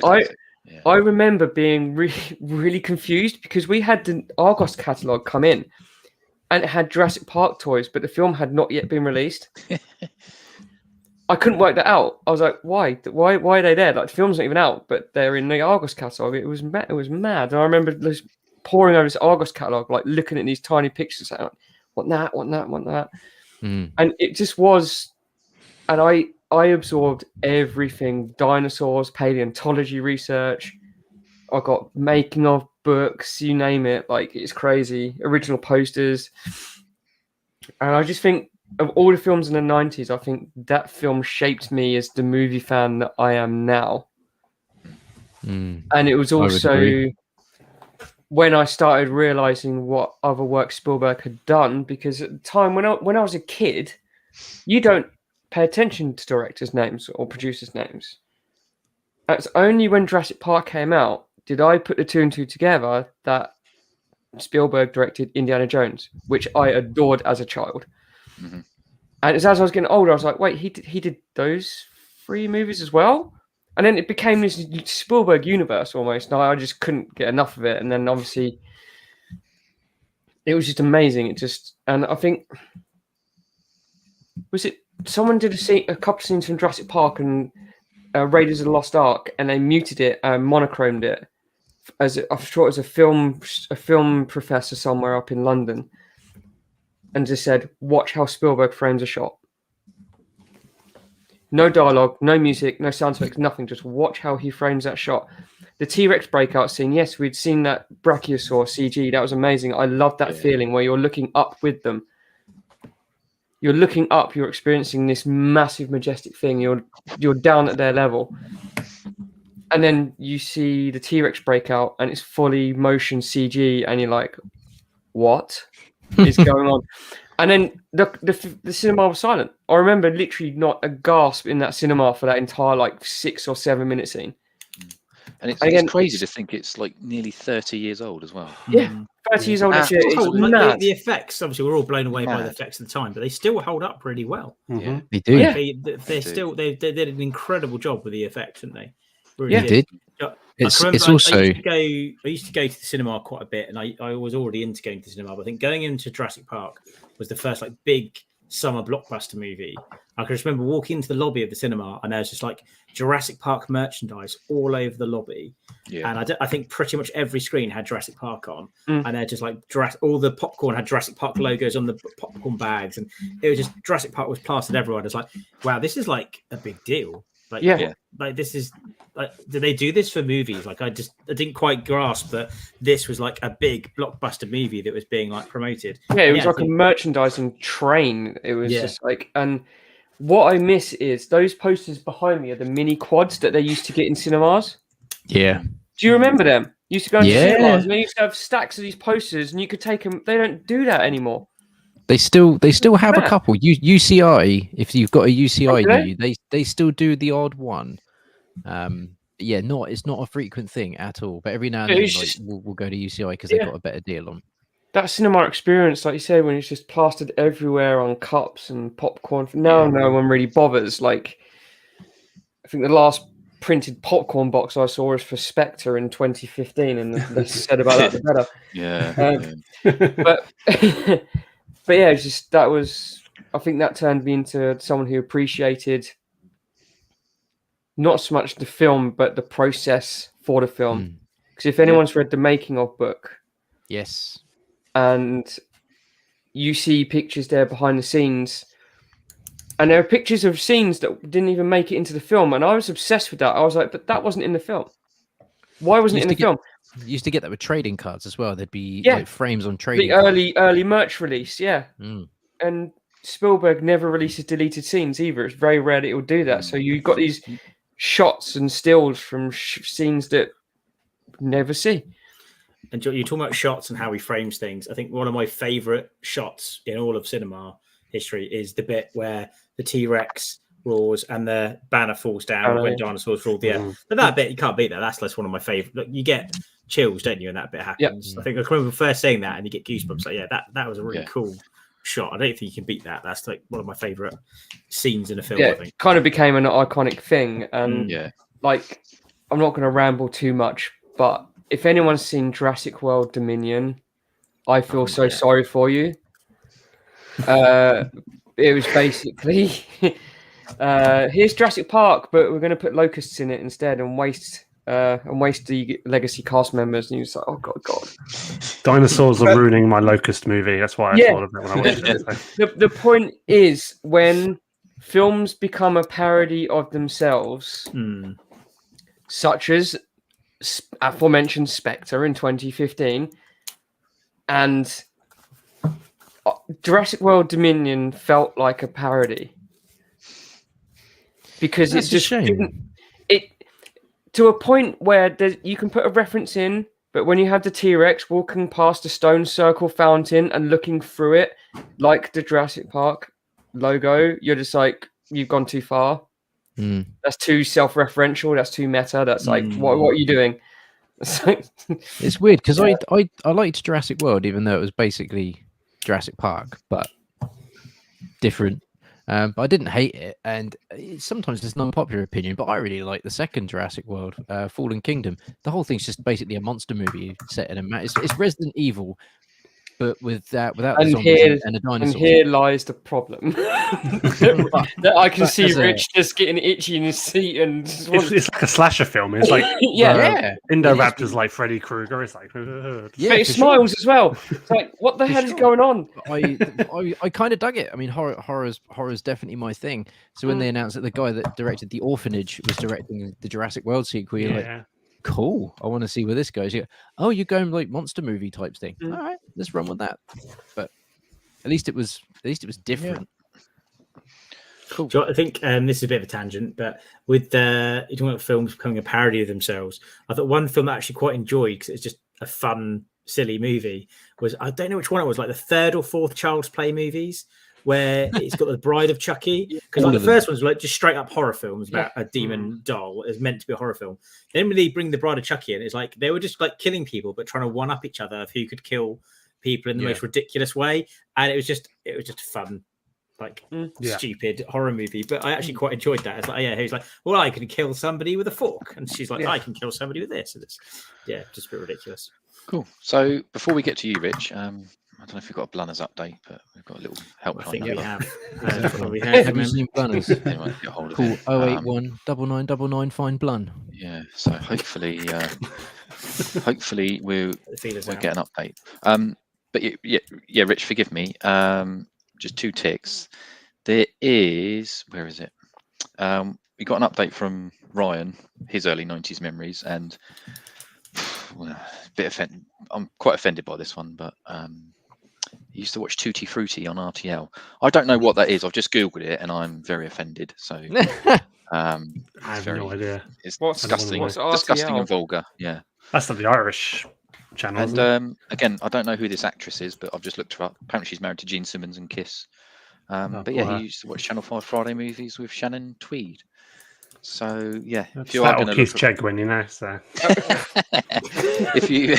I remember being really, really confused, because we had the Argos catalogue come in, and it had Jurassic Park toys, but the film had not yet been released. I couldn't work that out. I was like, why are they there? The film's not even out, but they're in the Argos catalogue. It was mad. And I remember just poring over this Argos catalogue, looking at these tiny pictures, like, want that. And it just was, and I absorbed everything: dinosaurs, paleontology research. I got making of books, you name it. It's crazy. Original posters, and I just think, of all the films in the 90s, I think that film shaped me as the movie fan that I am now. And it was also when I started realizing what other work Spielberg had done, because at the time when I was a kid, you don't pay attention to directors' names or producers' names. It's only when Jurassic Park came out did I put the 2 and 2 together that Spielberg directed Indiana Jones, which I adored as a child. And as I was getting older, I was like, wait, he did those 3 movies as well? And then it became this Spielberg universe almost. And I just couldn't get enough of it. And then obviously it was just amazing. And I think, was it someone did a couple of scenes from Jurassic Park and Raiders of the Lost Ark, and they muted it and monochromed it I'm sure it was a film professor somewhere up in London, and just said, watch how Spielberg frames a shot. No dialogue, no music, no sound effects, nothing. Just watch how he frames that shot. The T-Rex breakout scene, yes, we'd seen that Brachiosaur CG. That was amazing. I loved that feeling where you're looking up with them. You're looking up. You're experiencing this massive, majestic thing. You're down at their level, and then you see the T-Rex break out, and it's fully motion CG, and you're like, "What is going on?" And then the cinema was silent. I remember literally not a gasp in that cinema for that entire like 6 or 7 minute scene. And it's crazy to think it's like nearly 30 years old as well. Yeah, 30 years old. It's mad. The effects, obviously, we're all blown away by the effects at the time, but they still hold up really well. Yeah, they do. Yeah. They did an incredible job with the effects, didn't they? Really Yeah, did. It's also. I used to go to the cinema quite a bit, and I was already into going to the cinema. But I think going into Jurassic Park was the first like big summer blockbuster movie. I can just remember walking into the lobby of the cinema, and there was just like Jurassic Park merchandise all over the lobby. Yeah. And I think pretty much every screen had Jurassic Park on, and they're just like all the popcorn had Jurassic Park logos on the popcorn bags, and it was just Jurassic Park was plastered everywhere. It's like, wow, this is like a big deal. Like, like this is like, do they do this for movies? Like, I didn't quite grasp that this was like a big blockbuster movie that was being like promoted. Yeah, it was like a merchandising train. It was just like, and what I miss is those posters behind me are the mini quads that they used to get in cinemas. Yeah. Do you remember them? You used to go into cinemas and they used to have stacks of these posters, and you could take them. They don't do that anymore. They still have a couple. UCI, if you've got a UCI, they still do the odd one. It's not a frequent thing at all. But every now and then, we'll go to UCI because they've got a better deal on. That cinema experience, like you said, when it's just plastered everywhere on cups and popcorn. Now no one really bothers. Like, I think the last printed popcorn box I saw was for Spectre in 2015, and the less said about that, the better. Yeah. But yeah, it's just I think that turned me into someone who appreciated not so much the film, but the process for the film. Because if anyone's read the making of book, yes, and you see pictures there behind the scenes, and there are pictures of scenes that didn't even make it into the film, and I was obsessed with that. I was like, but that wasn't in the film. Why wasn't it in the film? You used to get that with trading cards as well. There'd be like frames on trading. The early merch release, and Spielberg never releases deleted scenes either. It's very rare that it will do that. So you've got these shots and stills from scenes that you never see. And you're talking about shots and how he frames things. I think one of my favourite shots in all of cinema history is the bit where the T-Rex roars and the banner falls down when dinosaurs fall there. But that bit, you can't beat that. That's one of my favourite. Look, you get chills, don't you, when that bit happens? I think I remember first saying that and you get goosebumps. Like, that was a really cool shot. I don't think you can beat that. That's like one of my favourite scenes in a film. I think it kind of became an iconic thing. And like, I'm not going to ramble too much, but if anyone's seen Jurassic World Dominion, I feel sorry for you. It was basically here's Jurassic Park, but we're going to put locusts in it instead and waste the legacy cast members. And you're just like, oh god. Dinosaurs are ruining my Locust movie. That's why I thought of it when I watched it. The point is, when films become a parody of themselves, such as aforementioned Spectre in 2015, and Jurassic World Dominion felt like a parody because it's just to a point where you can put a reference in, but when you have the T-Rex walking past a stone circle fountain and looking through it like the Jurassic Park logo, you're just like, you've gone too far. That's too self-referential. That's too meta. That's like, what are you doing? It's weird because I liked Jurassic World, even though it was basically Jurassic Park, but different. But I didn't hate it, and sometimes it's an unpopular opinion, but I really like the second Jurassic World, Fallen Kingdom. The whole thing's just basically a monster movie set in a it's Resident Evil, but without the zombies and the dinosaurs. And here lies the problem. that I can see Rich just getting itchy in his seat, and it's like a slasher film. It's like Indoraptors, like Freddy Krueger. It's like but it smiles as well. It's like, what the hell is going on? I kind of dug it. I mean, horror's definitely my thing. So when they announced that the guy that directed The Orphanage was directing the Jurassic World sequel, you're like, cool, I want to see where this goes. You're going like monster movie types thing. All right, let's run with that. But at least it was different. Cool. So I think this is a bit of a tangent, but with you're talking about films becoming a parody of themselves, I thought one film I actually quite enjoyed because it's just a fun, silly movie was, I don't know which one it was, like the third or fourth Child's Play movies, where it's got the Bride of Chucky. Because like the first one's like just straight up horror films about a demon doll. It's meant to be a horror film. Then when they bring the Bride of Chucky in, it's like they were just like killing people, but trying to one up each other of who could kill people in the most ridiculous way. And it was just fun, like stupid horror movie. But I actually quite enjoyed that. It's like, he's like, well, I can kill somebody with a fork, and she's like, I can kill somebody with this. And it's just a bit ridiculous. Cool. So before we get to you, Rich, I don't know if we've got a Blunners update, but we've got a little helpline. I think number. we have. Have you seen Blunners? Anyway, get hold of Call it. 081 9999 find Blun. Yeah. So hopefully we'll get an update. But yeah, Rich, forgive me. Just two ticks. There is, where is it? We got an update from Ryan, his early 90s memories, and well, a bit offended. I'm quite offended by this one, but he used to watch Tutti Frutti on RTL. I don't know what that is. I've just Googled it, and I'm very offended. So I have no idea. It's What's disgusting, RTL? disgusting and vulgar. Yeah. That's not the Irish channel. And again, I don't know who this actress is, but I've just looked her up. Apparently, she's married to Gene Simmons and Kiss. But yeah, he used to watch Channel 5 Friday movies with Shannon Tweed. So yeah, That's if you are that going or to Keith Chegwin, you know. So if you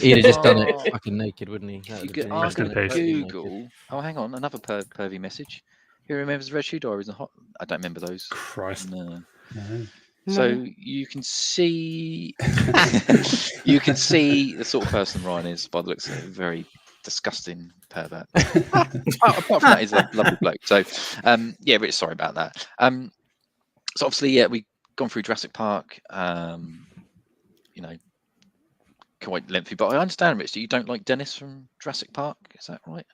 He'd have just done it fucking naked, wouldn't he? if you could ask Google. Oh, hang on, another pervy message. Who remembers Red Shoe Diaries and Hot? I don't remember those. Christ. No. No. So you can see the sort of person Ryan is by the looks of it. Very disgusting pervert. Apart from that, he's a lovely bloke. So yeah, Rich, sorry about that. So obviously, yeah, we've gone through Jurassic Park. You know, quite lengthy, but I understand, Rich, that you don't like Dennis from Jurassic Park. Is that right?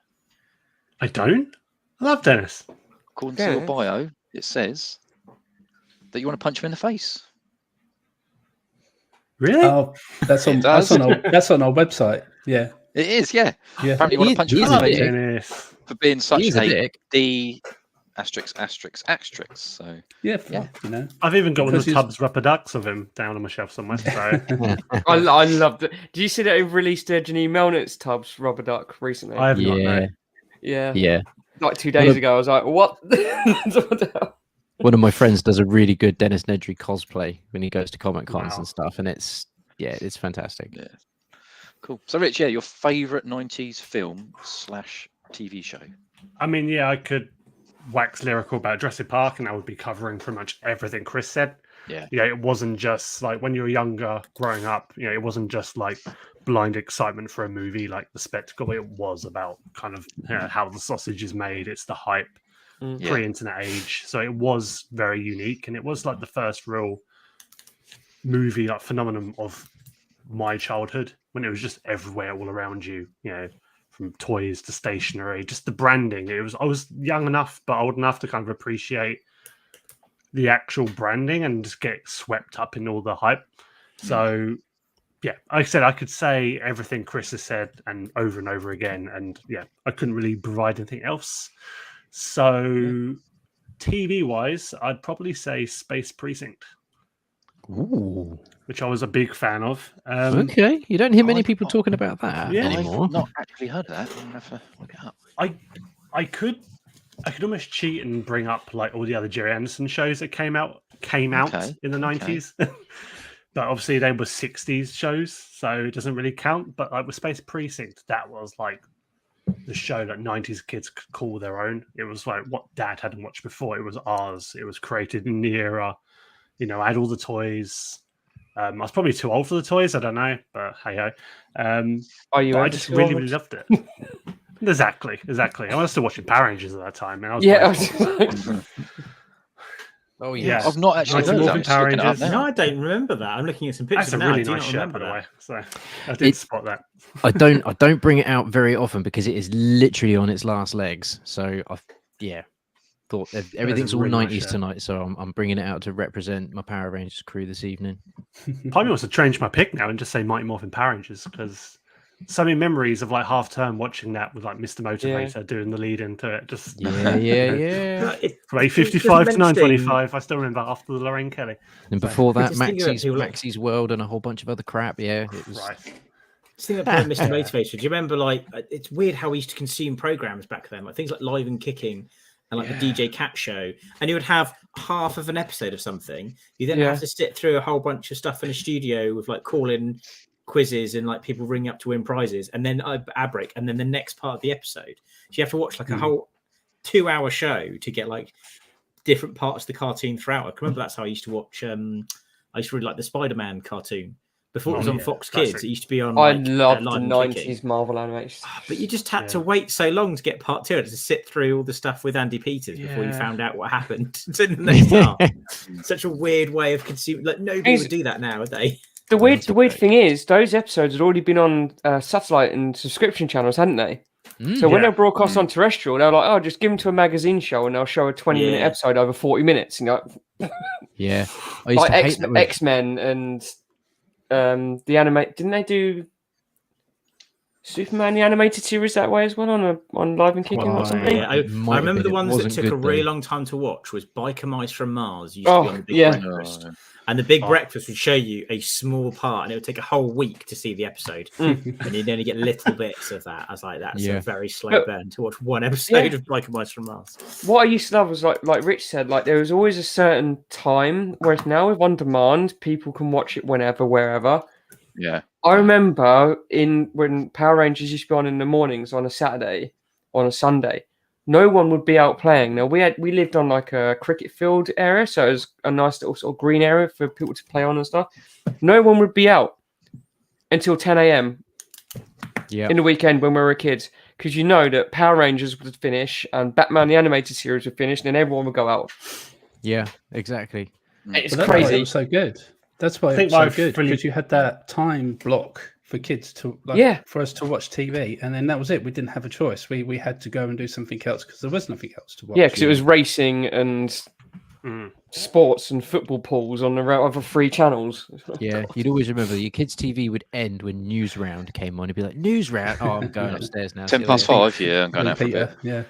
I don't. I love Dennis. According to your bio, it says that you want to punch him in the face. Really? Oh, that's on our website. Yeah. It is, yeah. Apparently, you want to punch him in He's the a face Dennis. for being such He's a a dick. D asterisk asterisk asterisk. So Yeah. Yeah. You know. I've even got one of Because the he's- Tubbs rubber ducks of him down on my shelf somewhere. So I love that. Do you see that they released Janine Melnitz's Tubbs rubber duck recently? I have not. Yeah, No. Yeah. Like 2 days ago, I was like, what? What the hell? one of my friends does a really good Dennis Nedry cosplay when he goes to Comic Cons Wow. and stuff, and it's fantastic. yeah, cool. So Rich, yeah, your favourite '90s film / TV show? I mean, yeah, I could wax lyrical about Jurassic Park, and I would be covering pretty much everything Chris said. Yeah. Yeah, it wasn't just like when you were younger, growing up. You know, it wasn't just like blind excitement for a movie, like the spectacle. It was about kind of how the sausage is made. It's the hype, Yeah. pre-internet age. So it was very unique, and it was like the first real movie like phenomenon of my childhood when it was just everywhere, all around you. You know, from toys to stationery, just the branding. I was young enough, but old enough to kind of appreciate the actual branding and just get swept up in all the hype. So yeah, like I said, I could say everything Chris has said and over again, and yeah, I couldn't really provide anything else. So TV wise, I'd probably say Space Precinct, Ooh. which I was a big fan of. Okay, you don't hear many I've people not- talking about that Yeah. anymore. I've not actually heard of that. I'm gonna have to look it up. I could almost cheat and bring up like all the other Jerry Anderson shows that came out Okay, in the 90s. But obviously they were 60s shows, so it doesn't really count. But like with Space Precinct, that was like the show that 90s kids could call their own. It was like what Dad hadn't watched before. It was ours. It was created in the era. You know, I had all the toys. I was probably too old for the toys. I don't know, but hey ho. Are you? But I just really loved it. Exactly. I was still watching Power Rangers at that time, and I was Yeah. playing- Oh Yeah. I've not actually Mighty heard of that. Morphin I'm just Power looking it up Rangers. now. No, I don't remember that. I'm looking at some pictures That's a now. I really do nice not shirt, remember by the way. that. So I did It- spot that. I don't bring it out very often because it is literally on its last legs. So thought everything's all really nice 90s shirt. tonight. So I'm bringing it out to represent my Power Rangers crew this evening. Probably wants to change my pick now and just say Mighty Morphin Power Rangers because so many memories of like half term watching that with like Mr. Motivator doing the lead into it. Just yeah. from 8:55 to 9:25. I still remember after the Lorraine Kelly. And before that, Just think of it, people like- Maxie's World and a whole bunch of other crap. Yeah, it was. Right. Just think about Mr. Motivator. Do you remember, like, it's weird how we used to consume programs back then, like things like Live and Kicking and like the DJ Cat Show, and you would have half of an episode of something. You then have to sit through a whole bunch of stuff in a studio with like call-in quizzes and like people ringing up to win prizes, and then ad break, and then the next part of the episode. So you have to watch like a whole 2-hour show to get like different parts of the cartoon throughout. I can remember that's how I used to watch. I used to really like the Spider-Man cartoon. Before it was on Fox Kids, it used to be on. I like, loved the Live and 90s Kicking. Marvel animation. But you just had to wait so long to get part 2, to sit through all the stuff with Andy Peters before you found out what happened in the next part. Such a weird way of consuming. Like nobody would do that now, would they? The weird thing is, those episodes had already been on satellite and subscription channels, hadn't they? So when they broadcast on terrestrial, they were like, "Oh, just give them to a magazine show, and they'll show a 20-minute episode over 40 minutes." And you're like, I used like to hate that with- X-Men and the animate. Didn't they do Superman the animated series that way as well on Live and Kicking or something? Yeah, I remember the ones that took a really long time to watch was Biker Mice from Mars. Used to be on the Big Breakfast. And the Big Breakfast would show you a small part, and it would take a whole week to see the episode, and you'd only get little bits of that. I was like, that's a very slow burn to watch one episode of Biker Mice from Mars. What I used to love was like Rich said, like there was always a certain time, whereas now with on demand, people can watch it whenever, wherever. Yeah. I remember when Power Rangers used to be on in the mornings on a Saturday, on a Sunday, no one would be out playing. Now we lived on like a cricket field area, so it was a nice little sort of green area for people to play on and stuff. No one would be out until 10 a.m. in the weekend when we were kids, because you know that Power Rangers would finish and Batman the animated series would finish, and then everyone would go out. Yeah, exactly. It's That's crazy. why it was so good. That's why it was so good, because you had that time block for kids to for us to watch TV, and then that was it. We didn't have a choice. We had to go and do something else because there was nothing else to watch. Yeah, because it was racing and sports and football pools on the other 3 channels. Yeah, you'd always remember your kids' TV would end when News Round came on. You'd be like, News Round? Oh, I'm going upstairs now. 5, yeah, I'm going out for a bit. Yeah,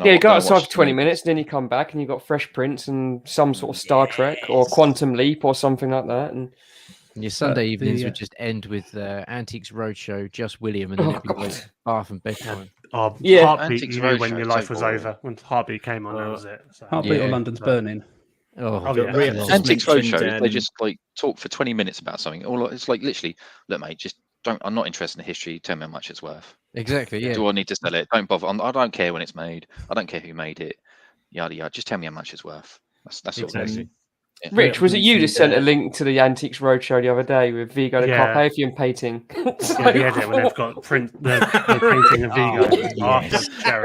you go outside for 20 minutes, and then you come back and you've got Fresh Prince and some sort of Star Trek or Quantum Leap or something like that. And your Sunday evenings would just end with Antiques Roadshow, Just William, and then it'd be like bath and bedtime. Heartbeat, you knew when your life was over. When Heartbeat came on, that was it. So. Heartbeat or London's Burning. Antiques Roadshow, they just like talk for 20 minutes about something. Or it's like literally, look, mate, just don't. I'm not interested in the history. Tell me how much it's worth. Exactly. Yeah. Do I need to sell it? Don't bother. I don't care when it's made. I don't care who made it. Yada yada. Just tell me how much it's worth. That's exactly. Yeah. Rich, was it you that sent a link to the Antiques Roadshow the other day with Vigo the Carpathian painting? The edit when they've got the painting of Vigo.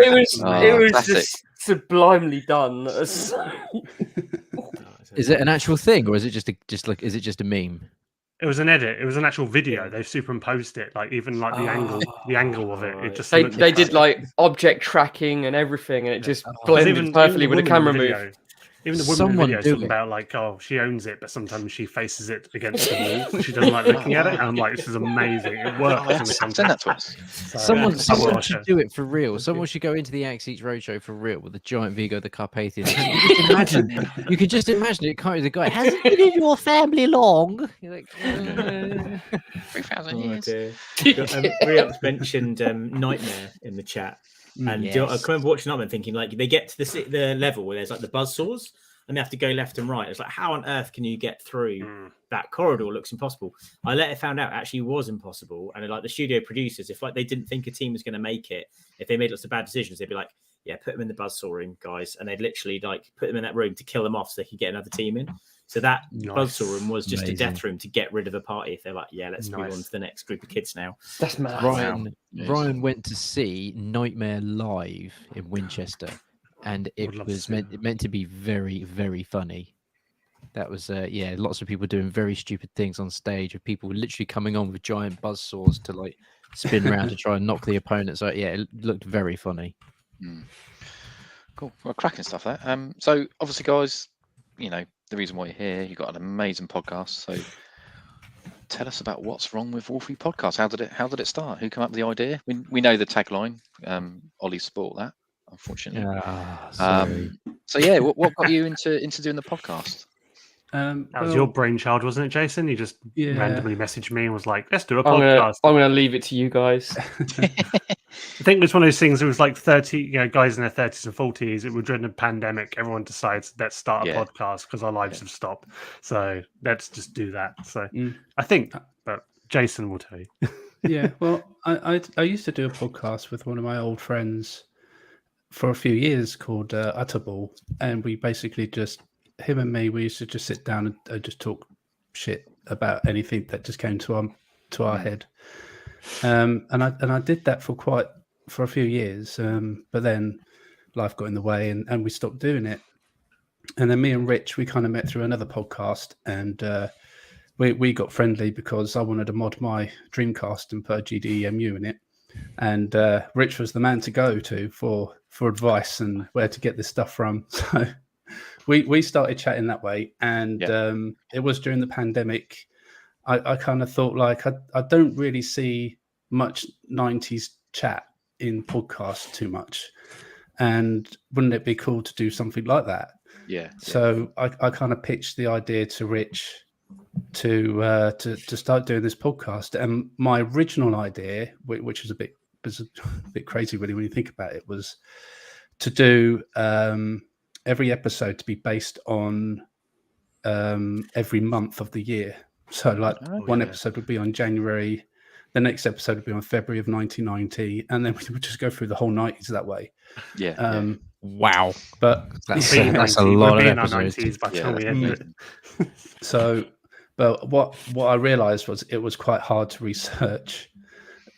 It was just sublimely done. Is it an actual thing, or is it is it just a meme? It was an edit. It was an actual video. They've superimposed it, like even like the angle of it. It just they did like object tracking and everything, and it just blended perfectly with the camera move. Even the woman in the video is talking about like, oh, she owns it, but sometimes she faces it against the wall. She doesn't like looking at it. And I'm like, this is amazing. It works. Send that to us. Someone should do it for real. Someone should go into the Antiques Roadshow for real with the giant Vigo the Carpathian. You could just imagine it. The guy hasn't been in your family long. You're like, 3,000 years. Riop's mentioned Nightmare in the chat. And I remember watching up and thinking, like, they get to the level where there's like the buzzsaws and they have to go left and right. It's like, how on earth can you get through that corridor? It looks impossible. I later found out it actually was impossible. And like the studio producers, if like they didn't think a team was going to make it, if they made lots of bad decisions, they'd be like, yeah, put them in the buzzsaw room, guys. And they'd literally like put them in that room to kill them off so they could get another team in. So that buzzsaw room was just a death room to get rid of a party. If they're like, yeah, let's move on to the next group of kids now. That's mad. Ryan went to see Nightmare live in Winchester, and it was meant to be very, very funny. That was lots of people doing very stupid things on stage, with people literally coming on with giant buzzsaws to like spin around to try and knock the opponents out. Yeah, it looked very funny. Cool. Well, cracking stuff there. So obviously, guys, you know the reason why you're here. You've got an amazing podcast. So tell us about What's Wrong With Wolfie podcast. How did it start? Who came up with the idea? We know the tagline. Ollie spoiled that, unfortunately. So yeah, what got you into doing the podcast? That was your brainchild, wasn't it, Jason? You just randomly messaged me and was like, "Let's do a podcast." I'm gonna leave it to you guys. I think it was one of those things. It was like 30, guys in their 30s and 40s. It was during the pandemic. Everyone decides let's start a podcast because our lives have stopped. So let's just do that. So I think, but Jason will tell you. Yeah, well, I used to do a podcast with one of my old friends for a few years called Utterball, and we basically just him and me. We used to just sit down and just talk shit about anything that just came to our head. And I did that for a few years, but then life got in the way and we stopped doing it. And then me and Rich, we kind of met through another podcast, and we got friendly because I wanted to mod my Dreamcast and put a GDEMU in it, and Rich was the man to go to for advice and where to get this stuff from. So we started chatting that way, and it was during the pandemic. I kind of thought, like, I don't really see much 90s chat in podcasts too much, and wouldn't it be cool to do something like that? So I kind of pitched the idea to Rich to start doing this podcast, and my original idea, which was a bit crazy really when you think about it, was to do every episode to be based on every month of the year. So like one episode would be on January, the next episode would be on February of 1990, and then we would just go through the whole 90s that way. Wow. But that's a lot of episodes. So, but what I realized was it was quite hard to research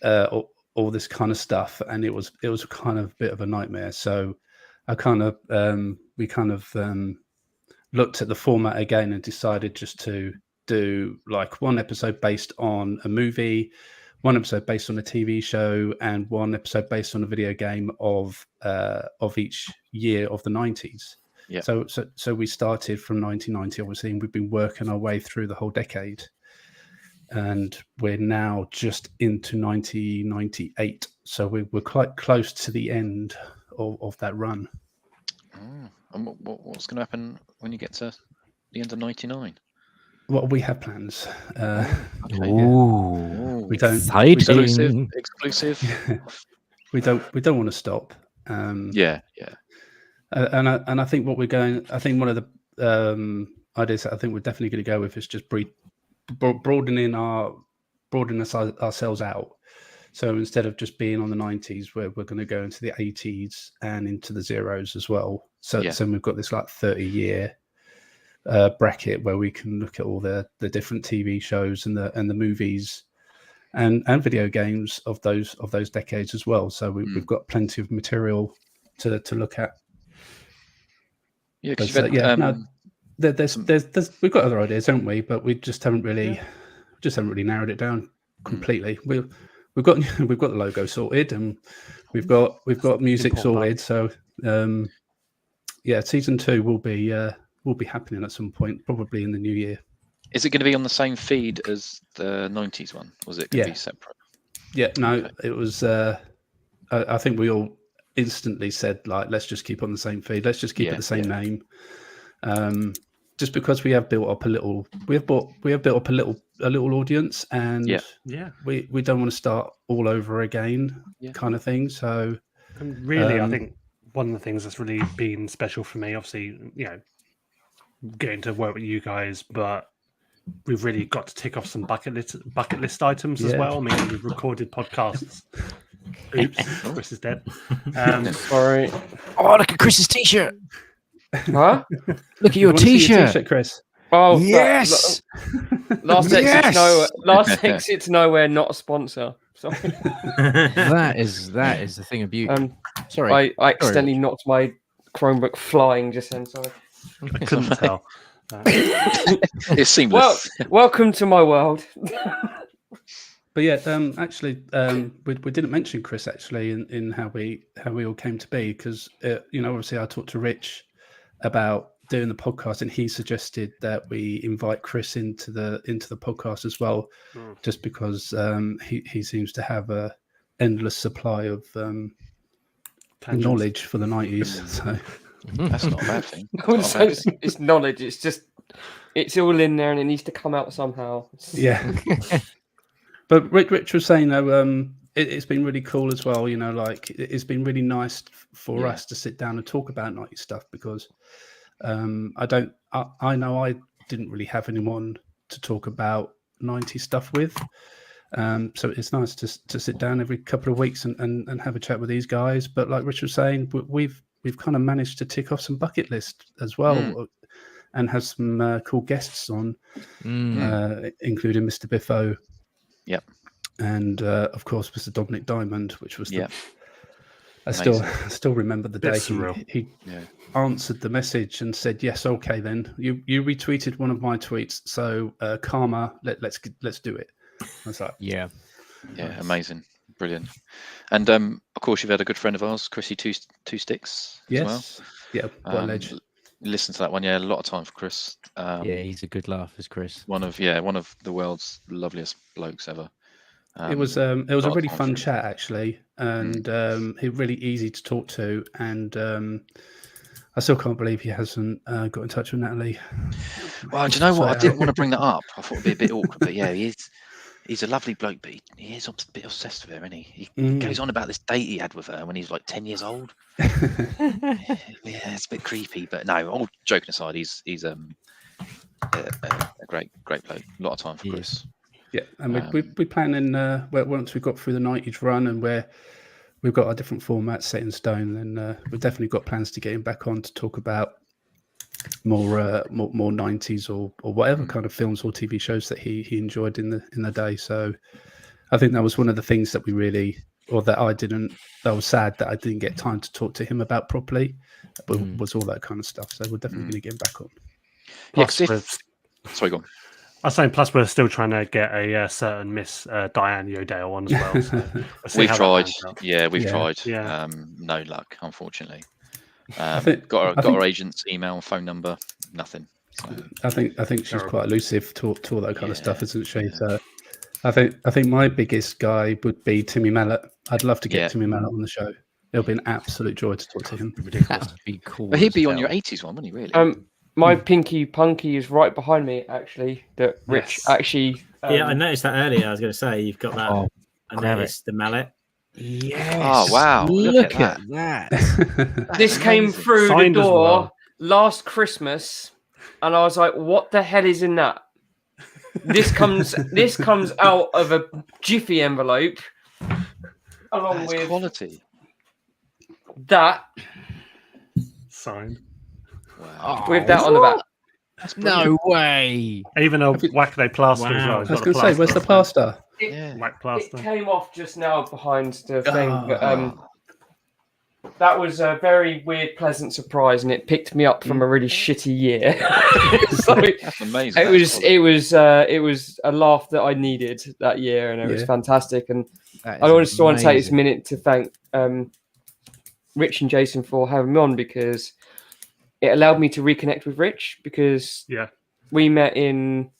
all this kind of stuff, and it was kind of a bit of a nightmare. So I kind of we kind of looked at the format again and decided just to do like one episode based on a movie, one episode based on a TV show, and one episode based on a video game of each year of the 90s. So we started from 1990, obviously, and we've been working our way through the whole decade, and we're now just into 1998. So we're quite close to the end of that run. And what's going to happen when you get to the end of 99? Well, we have plans. We don't. Exclusive. We don't want to stop. And I think what we're going. I think one of the ideas that I think we're definitely going to go with is just broadening ourselves out. So instead of just being on the 90s, we're going to go into the 80s and into the zeros as well. So we've got this like 30-year bracket where we can look at all the different TV shows and the movies and video games of those decades as well. So we've got plenty of material to look at. Yeah, there's we've got other ideas, haven't we? But we just haven't really narrowed it down completely. We've got the logo sorted, and we've got music sorted. So season 2 will be happening at some point, probably in the new year. Is it going to be on the same feed as the 90s one? Was it going to be separate? Yeah, no, it was. I think we all instantly said, like, let's just keep on the same feed. Let's just keep it the same name. Just because we have built up a little audience, and we don't want to start all over again, kind of thing. So, and really, I think one of the things that's really been special for me, obviously, getting to work with you guys, but we've really got to tick off some bucket list items as well. I mean, we've recorded podcasts. Oops, Chris is dead. Sorry. Oh, look at Chris's t-shirt. Huh? Look at your t-shirt, Chris. Oh yes. Last exit's nowhere. Not a sponsor. Sorry. that is the thing of beauty. Sorry, I accidentally knocked my Chromebook flying just then. Sorry. I couldn't tell. It's seamless. Welcome to my world. But yeah, actually, we didn't mention Chris actually in how we all came to be, because obviously I talked to Rich about doing the podcast, and he suggested that we invite Chris into the podcast as well, just because he seems to have a endless supply of knowledge for the 90s. So That's not a bad thing. It's knowledge. It's just it's all in there, and it needs to come out somehow. Yeah. But Rich was saying, though, it's been really cool as well. You know, like it's been really nice for us to sit down and talk about 90s stuff, because I know I didn't really have anyone to talk about 90s stuff with. So it's nice to sit down every couple of weeks and have a chat with these guys. But like Rich was saying, we've kind of managed to tick off some bucket list as well, and have some cool guests on, including Mr. Biffo. Yep. And of course, Mr. Dominic Diamond, which was I still remember the day he answered the message and said, "Yes, okay, then you retweeted one of my tweets, so karma, let's do it." I was like, yeah, amazing, brilliant. And of course, you've had a good friend of ours, Chrissy Two Sticks, as well. Yeah, what a legend. Listen to that one. Yeah, a lot of time for Chris. Yeah, he's a good laugh, is Chris. One of the world's loveliest blokes ever. It was a really fun chat, actually, and he's really easy to talk to. And I still can't believe he hasn't got in touch with Natalie. Well, do you know what? I didn't want to bring that up. I thought it'd be a bit awkward, but yeah, he's a lovely bloke, but he is a bit obsessed with her, isn't he? He goes on about this date he had with her when he was like 10 years old. Yeah, it's a bit creepy, but no, all joking aside, he's a great bloke. A lot of time for Chris. Yeah, and we're planning, once we've got through the 90s run and we've got our different formats set in stone, then we've definitely got plans to get him back on to talk about more 90s or whatever kind of films or TV shows that he enjoyed in the day. So I think that was one of the things that I was sad that I didn't get time to talk to him about properly, but was all that kind of stuff. So we're definitely going to get him back on. Sorry, go on. I was saying, plus we're still trying to get a certain Miss Diane Yodale on as well. So we've tried. We've tried. Yeah. No luck, unfortunately. Got our agent's email and phone number, nothing. So. I think she's quite elusive to all that kind of stuff, isn't she? Yeah. So I think my biggest guy would be Timmy Mallet. I'd love to get Timmy Mallet on the show. It'll be an absolute joy to talk to him. That would be cool. But he'd be on your 80s one, wouldn't he? Really? My Pinky Punky is right behind me, actually. That Rich actually. Yeah, I noticed that earlier. I was going to say you've got that. I noticed the mallet. Yes. Oh wow! Look at that. This came through the door last Christmas, and I was like, "What the hell is in that?" This comes out of a Jiffy envelope, along with quality. That signed. Wow. With that on the back. No way. Even a whack-a-day plaster as well. I was going to say, where's the plaster? Whack plaster. It came off just now behind the thing, but that was a very weird, pleasant surprise, and it picked me up from a really shitty year. So that's amazing. It was a laugh that I needed that year, and it was fantastic. And I just want to take this minute to thank Rich and Jason for having me on, because it allowed me to reconnect with Rich, because we met in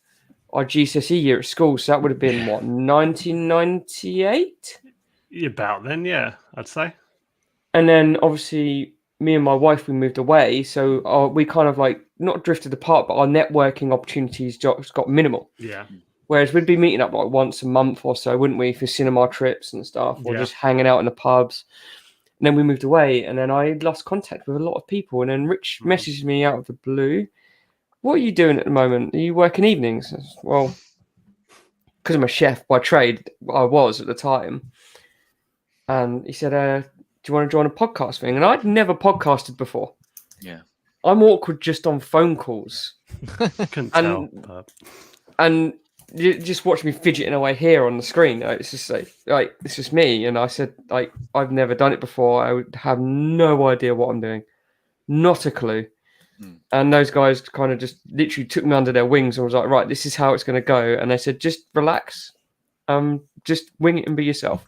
our GCSE year at school. So that would have been, 1998? About then, yeah, I'd say. And then, obviously, me and my wife, we moved away. So we kind of not drifted apart, but our networking opportunities just got minimal. Yeah. Whereas we'd be meeting up once a month or so, wouldn't we, for cinema trips and stuff, or just hanging out in the pubs. And then we moved away, and then I lost contact with a lot of people. And then Rich messaged me out of the blue. "What are you doing at the moment? Are you working evenings?" Well, because I'm a chef by trade, I was at the time. And he said, "Do you want to join a podcast thing?" And I'd never podcasted before. Yeah. I'm awkward just on phone calls. Couldn't tell. And you just watch me fidgeting away here on the screen. It's just like it's just me. And I said, I've never done it before. I would have no idea what I'm doing. Not a clue. And those guys kind of just literally took me under their wings and was like, "Right, this is how it's going to go." And they said, "Just relax. Just wing it and be yourself."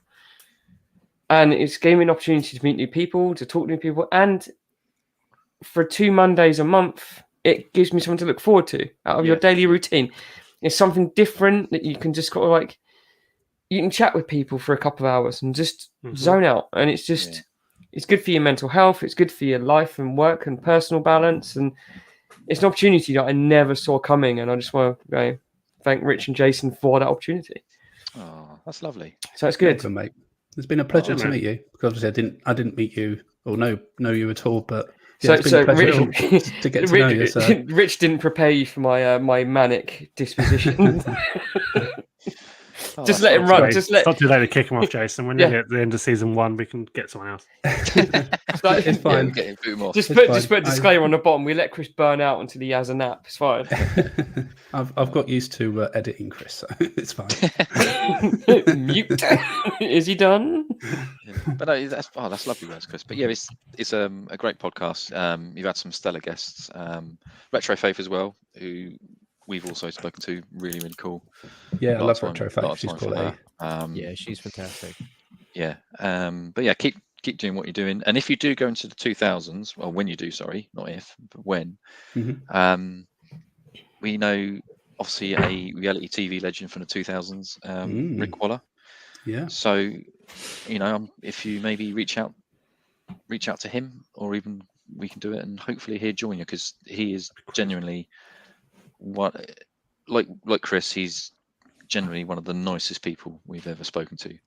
And it's gave me an opportunity to meet new people, to talk to new people. And for 2 Mondays a month, it gives me something to look forward to out of your daily routine. It's something different that you can just kind of like, you can chat with people for a couple of hours and just zone out. And it's just, it's good for your mental health. It's good for your life and work and personal balance. And it's an opportunity that I never saw coming. And I just want to thank Rich and Jason for that opportunity. Oh, that's lovely. So it's good. Welcome, mate. It's been a pleasure to meet you, because obviously I didn't meet you or know you at all, but it's been a pleasure to get to know you. So. Rich didn't prepare you for my my manic disposition. Just let him run. It's not too late to kick him off, Jason. We're nearly at the end of season 1. We can get someone else. It's fine. Just put a disclaimer on the bottom. We let Chris burn out until he has a nap. It's fine. I've got used to editing Chris, so it's fine. Mute. Is he done? But no, that's lovely words, Chris. But yeah, it's a great podcast. You've had some stellar guests, Retro Faith as well, who we've also spoken to. Really, really cool. Yeah, I love Retro Faith. She's quality. Yeah, she's fantastic. Yeah, but yeah, keep doing what you're doing. And if you do go into the 2000s, well, when you do, sorry, not if, but when, we know obviously a reality TV legend from the 2000s, Rick Waller. Yeah. So, if you maybe reach out to him, or even we can do it, and hopefully he'll join you, because he is genuinely like Chris. He's generally one of the nicest people we've ever spoken to.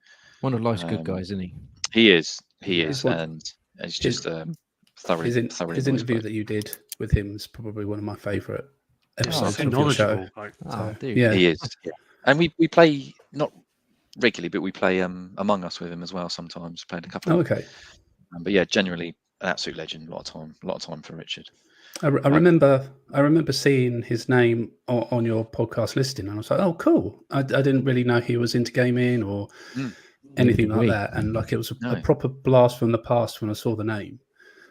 One of life's good guys, isn't he? He is, and it's just thoroughly. His interview that you did with him is probably one of my favourite episodes of your show. Yeah, he is. Yeah. And we play, not regularly, but we play Among Us with him as well sometimes. Played a couple. Oh, okay. But yeah, generally an absolute legend. A lot of time for Richard. I remember seeing his name on your podcast listing, and I was like, "Oh, cool!" I didn't really know he was into gaming or anything like that, and like it was a proper blast from the past when I saw the name.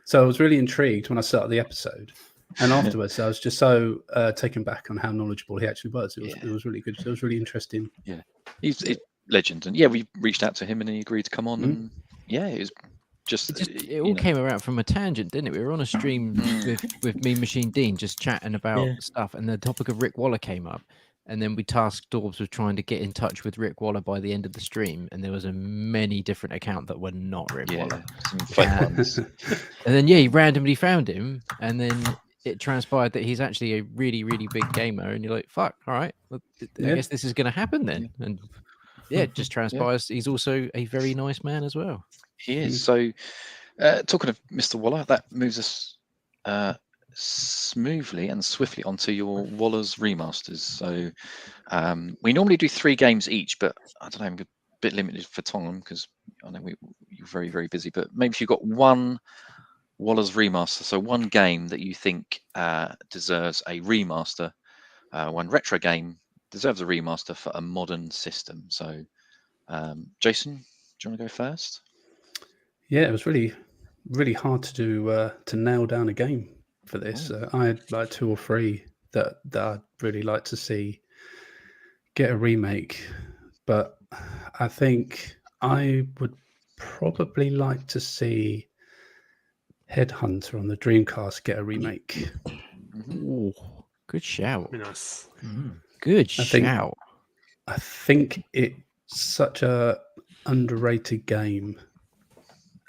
So I was really intrigued when I started the episode, and afterwards I was just so taken back on how knowledgeable he actually was. It was really good. It was really interesting. Yeah, he's a legend, and yeah, we reached out to him, and he agreed to come on, and yeah, it was. It all came around from a tangent, didn't it? We were on a stream with Mean Machine Dean just chatting about stuff, and the topic of Rick Waller came up, and then we tasked Dorbs with trying to get in touch with Rick Waller by the end of the stream, and there was a many different accounts that were not Rick Waller. Some fake ones. And then he randomly found him, and then it transpired that he's actually a really, really big gamer, and you're like, fuck, all right, I guess this is going to happen then. And yeah, it just transpires he's also a very nice man as well. He is. So, talking of Mr. Waller, that moves us smoothly and swiftly onto your Waller's remasters. So, we normally do 3 games each, but I don't know, I'm a bit limited for time because I know you're very, very busy. But maybe if you've got one Waller's remaster, so one game that you think deserves a remaster, one retro game deserves a remaster for a modern system. So, Jason, do you want to go first? Yeah, it was really, really hard to nail down a game for this. I had like 2 or 3 that I'd really like to see get a remake, but I think I would probably like to see Headhunter on the Dreamcast get a remake. Ooh, good shout. Nice. Good shout. I think it's such a underrated game,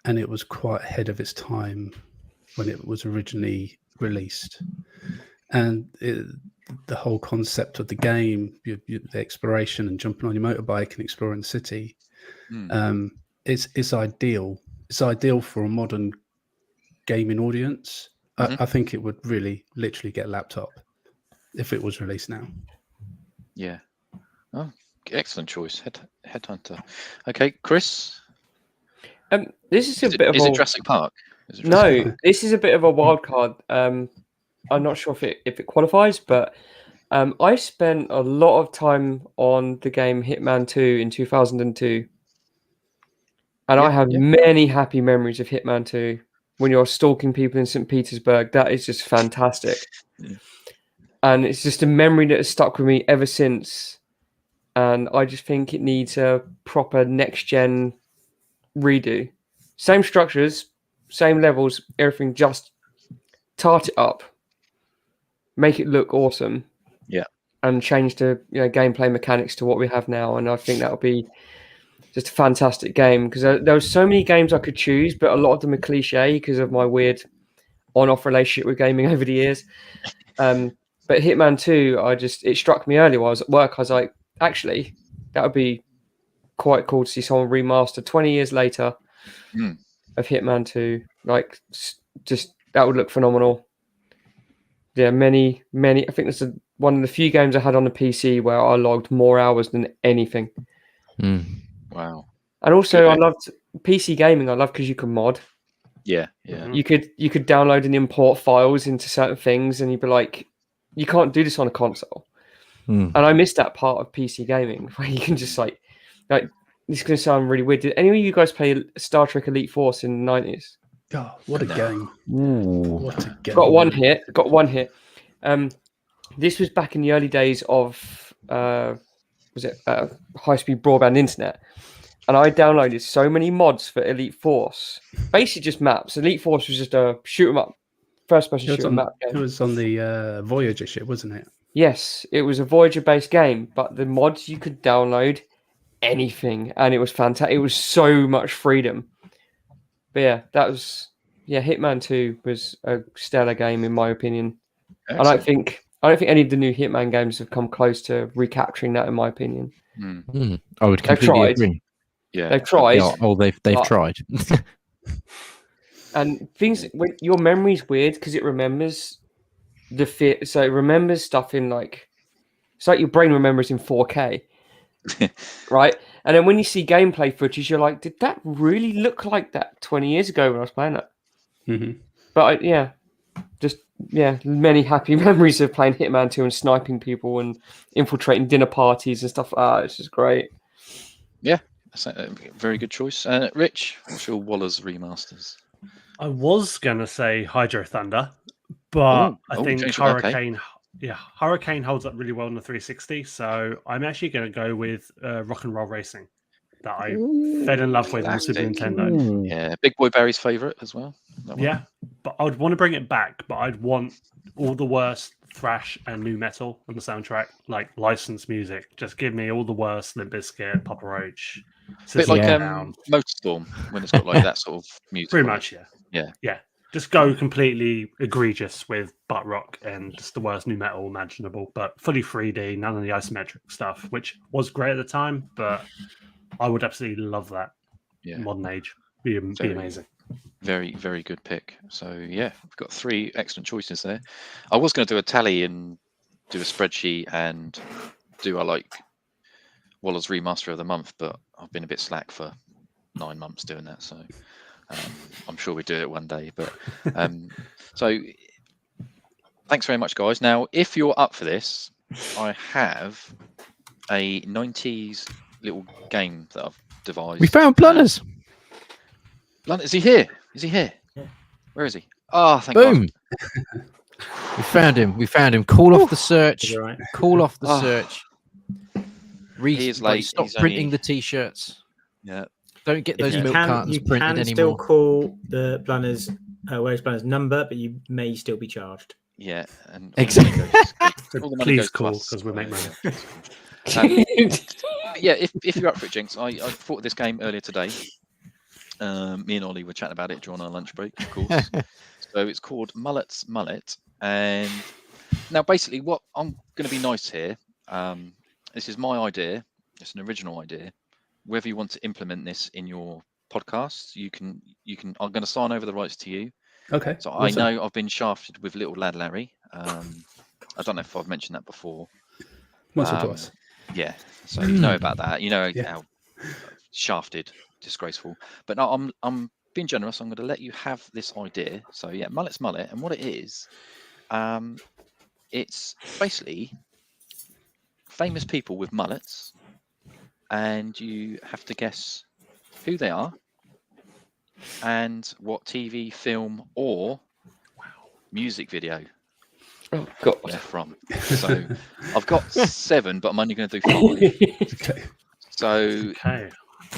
and it was quite ahead of its time when it was originally released. And the whole concept of the game, the exploration and jumping on your motorbike and exploring the city, it's ideal. It's ideal for a modern gaming audience. I think it would really literally get lapped up if it was released now. Yeah. Oh, excellent choice. Headhunter. Okay, Chris? This is a bit of a Jurassic Park? This is a bit of a wild card. I'm not sure if it qualifies, but I spent a lot of time on the game Hitman 2 in 2002. And I have many happy memories of Hitman 2 when you're stalking people in St. Petersburg. That is just fantastic. And it's just a memory that has stuck with me ever since. And I just think it needs a proper next-gen redo. Same structures, same levels, everything, just tart it up. make it look awesome. Yeah. And change the gameplay mechanics to what we have now. And I think that'll be just a fantastic game, because there were so many games I could choose, but a lot of them are cliche because of my weird on-off relationship with gaming over the years. But Hitman 2, it struck me earlier while I was at work. I was like, actually, that would be quite cool to see someone remaster 20 years later of Hitman 2. Like, just that would look phenomenal. Yeah, many. I think that's one of the few games I had on the PC where I logged more hours than anything. Wow. And also, I loved PC gaming. I love because you can mod. Yeah. You could download and import files into certain things, and you'd be like, you can't do this on a console. And I missed that part of PC gaming where you can just like this is going to sound really weird. Did any of you guys play Star Trek Elite Force in the 90s? God, what a game! What a game! Got one hit. This was back in the early days of high-speed broadband internet, and I downloaded so many mods for Elite Force. Basically, just maps. Elite Force was just a shoot 'em up, first-person shoot 'em up game. It was on the Voyager ship, wasn't it? Yes, it was a Voyager-based game, but the mods you could download anything, and it was fantastic. It was so much freedom. But yeah, Hitman 2 was a stellar game in my opinion. Excellent. I don't think any of the new Hitman games have come close to recapturing that, in my opinion. I would completely agree. Yeah, they've tried. They've tried. And things, when your memory's weird because it remembers so it remembers stuff in it's like your brain remembers in 4K, right? And then when you see gameplay footage, you're like, did that really look like that 20 years ago when I was playing it? But many happy memories of playing Hitman 2 and sniping people and infiltrating dinner parties and stuff. It's just great. Yeah, that's a very good choice. Rich, what's your Waller's remasters? I was going to say Hydro Thunder, but I think Hurricane holds up really well on the 360. So I'm actually going to go with Rock and Roll Racing that I fell in love with on Super Nintendo. Yeah, Big Boy Barry's favourite as well. Yeah, but I would want to bring it back, but I'd want all the worst thrash and new metal on the soundtrack, like licensed music. Just give me all the worst Limp Bizkit, Papa Roach. A bit like Motorstorm, when it's got like that sort of music. Pretty much, yeah. Just go completely egregious with butt rock and just the worst new metal imaginable, but fully 3D, none of the isometric stuff, which was great at the time, but I would absolutely love that. Yeah. Modern age. Be amazing. Very, very good pick. So yeah, we've got 3 excellent choices there. I was going to do a tally and do a spreadsheet and do Waller's remaster of the month, but I've been a bit slack for 9 months doing that, so I'm sure we do it one day. But so thanks very much, guys. Now, if you're up for this, I have a 90s little game that I've devised. We found Blunters. Is he here? Is he here? Yeah. Where is he? Oh, thank Boom. God. We found him. Call off the search. Right. Call off the search. He is late. Stop printing the t-shirts. Yeah. Don't get those milk cartons printed anymore. You can still call the Blunters Where's Blunters number, but you may still be charged. Yeah. And exactly. Please call, because we make money. Yeah, if you're up for it, Jinx, I thought of this game earlier today. Me and Ollie were chatting about it during our lunch break, of course. So it's called Mullet's Mullet. And now basically what I'm going to be nice here. This is my idea. It's an original idea. Whether you want to implement this in your podcast, you can. I'm going to sign over the rights to you. Okay. So awesome. I know I've been shafted with Little Lad Larry. I don't know if I've mentioned that before. Once or twice. Yeah. So you know about that. You know how shafted, disgraceful. But no, I'm being generous. I'm going to let you have this idea. So yeah, Mullet's Mullet, and what it is, it's basically famous people with mullets, and you have to guess who they are and what TV, film, or music video they're from. So I've got 7, but I'm only going to do 5. Okay. So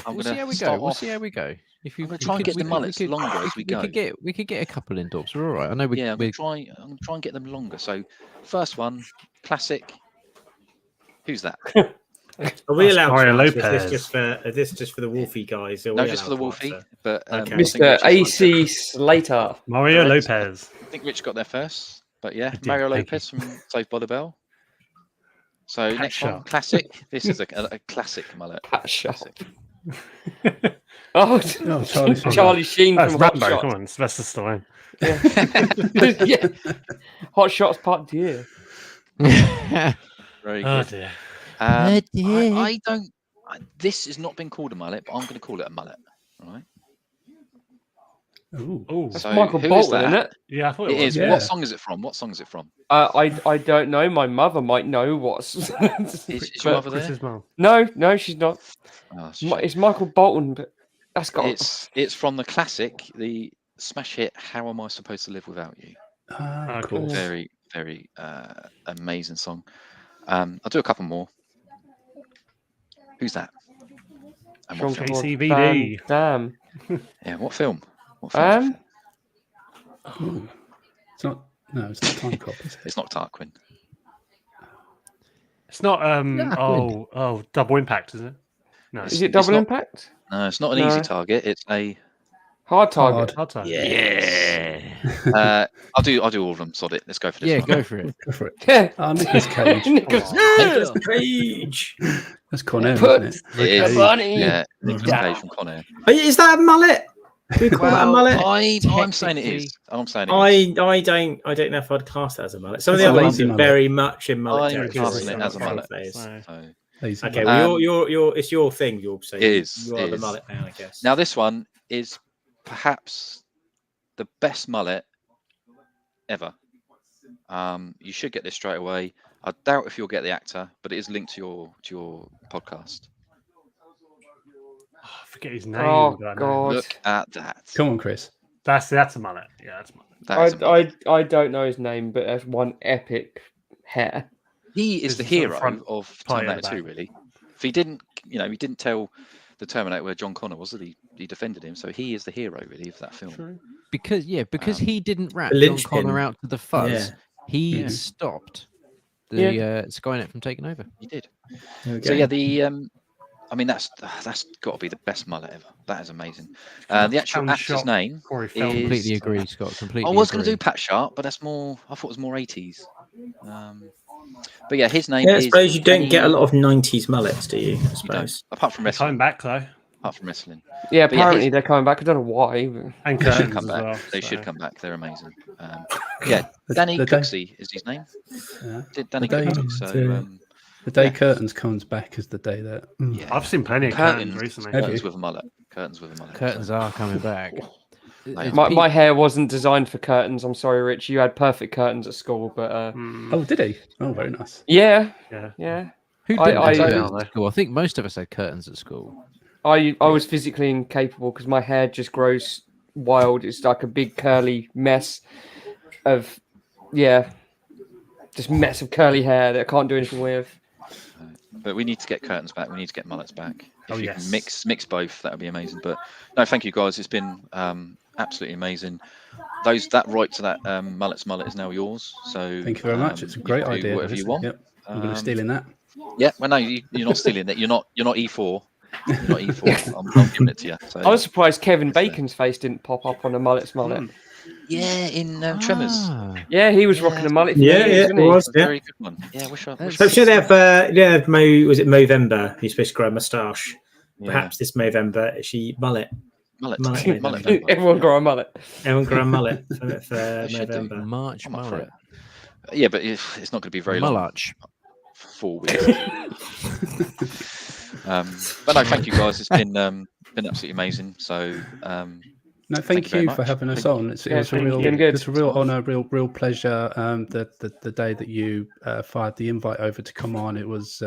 I'm We'll going see how to we start go. We'll off. see how we go. If you I'm gonna try and get the mullets longer as we go. We could get a couple in, Dobbs. We're all right. I know we. Yeah, I'm we going to try and get them longer. So, first one, classic. Who's that? Are we That's allowed Mario to answer? Lopez. Is this just for the Wolfie guys? Or are No, we just for the allowed to Wolfie. answer? But Okay. I think Mr. Rich has AC Slater. Mario Correct. Lopez. I think Rich got there first. But yeah, did, Mario thank Lopez from Saved by the Bell. So Pat next one, Sharp. classic. This is a classic mullet. Pat Sharp. Classic. Oh, Charlie Sheen. Charlie Sheen That's from Hot Rambo. Shots. Come on, Sylvester Stallone. Yeah. Hot Shots Part 2. Very Oh good. dear. I don't. This has not been called a mullet, but I'm going to call it a mullet. All right. Ooh. Oh, That's So Michael who is Bolton, that? isn't it? yeah, I thought It it was. is. Yeah. What song is it from? What song is it from? I don't know. My mother might know what's. Is But- your mother there? Chris's mum. No, she's not. Oh, that's a shame. It's Michael Bolton, but that's got. It's from the classic, the smash hit "How Am I Supposed to Live Without You." Ah, Oh, cool. cool. Very, very amazing song. I'll do a couple more. Who's that? And what film? Jean-Claude ACVD. Damn. Yeah, what film? What film? is it? Ooh. It's not. No, it's not Time Cop, is it? It's not Tarquin. It's not. Yeah, Double Impact, is it? No, Is It's- it it's Double not- Impact? No, it's not an No. easy target. It's a. Hard Target. hard time. I'll do all of them. Sod it. Let's go for this Yeah, one. go for it. Go for it. Yeah. Nicolas Cage. Nicolas Nicolas Cage. That's Con Air, Put isn't it? It is. Bunny. Yeah, Nicolas down. Cage from Con Air. Is that a mullet? Do we call that a mullet? I'm saying it is. I'm saying it is. I don't know if I'd class that as a mullet. Some of It's the a other ones lazy are mullet. very much in mullet I'm territory. classing it Some as a of the mullet. players. So, Lazy Okay, man. well, it's your thing. You'll say It you are the is. mullet man, I guess. now this one is perhaps the best mullet ever. You should get this straight away. I doubt if you'll get the actor, but it is linked to your podcast. I forget his name. Oh, but I know. God. Look at that. Come on, Chris. That's a mullet. Yeah, that's a mullet. That is a mullet. I don't know his name, but that's one epic hair. He is Is the the sort of hero front of part at Terminator the 2, back. really. If he didn't tell the Terminator where John Connor was, that he defended him, so he is the hero, really, of that film. Because he didn't rat The John linchpin. Connor out to the fuzz. Yeah. He Yeah. stopped the Skynet from taking over. He did. There we So go. yeah, that's got to be the best mullet ever. That is amazing. The actual Hand actor's shot name Corey is. Feldman. Completely agree, Scott. Completely. I was going to agree. do Pat Sharp, but that's more. I thought it was more 80s. But yeah, his name Yeah, I is. suppose you don't get a Danny- lot of 90s mullets, do you? I You don't, suppose. apart from They're wrestling. coming back though, Apart from wrestling, Yeah, But yeah, apparently his- they're coming back. I don't know why. But... and they should curtains come as back. well. They so. should come back. They're amazing. Yeah, Danny the day- Cooksey is his name. Yeah. Danny The day- Cooksey. So The day Yeah. Curtains comes back is the day that. yeah, I've seen plenty of curtains recently. Have curtains you? with a mullet. Curtains with a mullet. Curtains are coming back. Like, My hair wasn't designed for curtains. I'm sorry, Rich. You had perfect curtains at school, but Mm, Oh, did he? Oh, very nice. yeah. yeah. Who I- didn't I- have curtains at school? I think most of us had curtains at school. I was physically incapable because my hair just grows wild. It's like a big curly mess of, just mess of curly hair that I can't do anything with. But we need to get curtains back. We need to get mullets back. If Oh, you yes. can mix both, that would be amazing. But no, thank you guys. It's been absolutely amazing. That right to that mullet is now yours. So Thank you very much. It's a great can do idea. Whatever you want. Yep. I'm going to Um, steal in that. Yeah. Well, no, you're not stealing that. You're not E4. You're not E4. I'm giving it to you. So, I was surprised Kevin It's there. Bacon's face didn't pop up on a mullet. yeah, in Tremors. Ah. Yeah, he was rocking a mullet. For Yeah, years, yeah, wasn't it he? was. Yeah. Very good one. Yeah, I wish I. That's- So sure they have, was it Movember? Who's supposed to grow a moustache? Yeah. Perhaps this Movember, she mullet. mullet. mullet. mullet November. Everyone grow a mullet. Everyone grow a mullet for should do. November. March I'm up for mullet. it. Yeah, but it's not going to be very long. Mullarch. 4 weeks. But no, thank you guys. It's been absolutely amazing. So No, Thank thank you very you for much. having us Thank on. It Yeah, was a thank real, you. Been good. it's a real honour, real pleasure. The day that you fired the invite over to come on, it was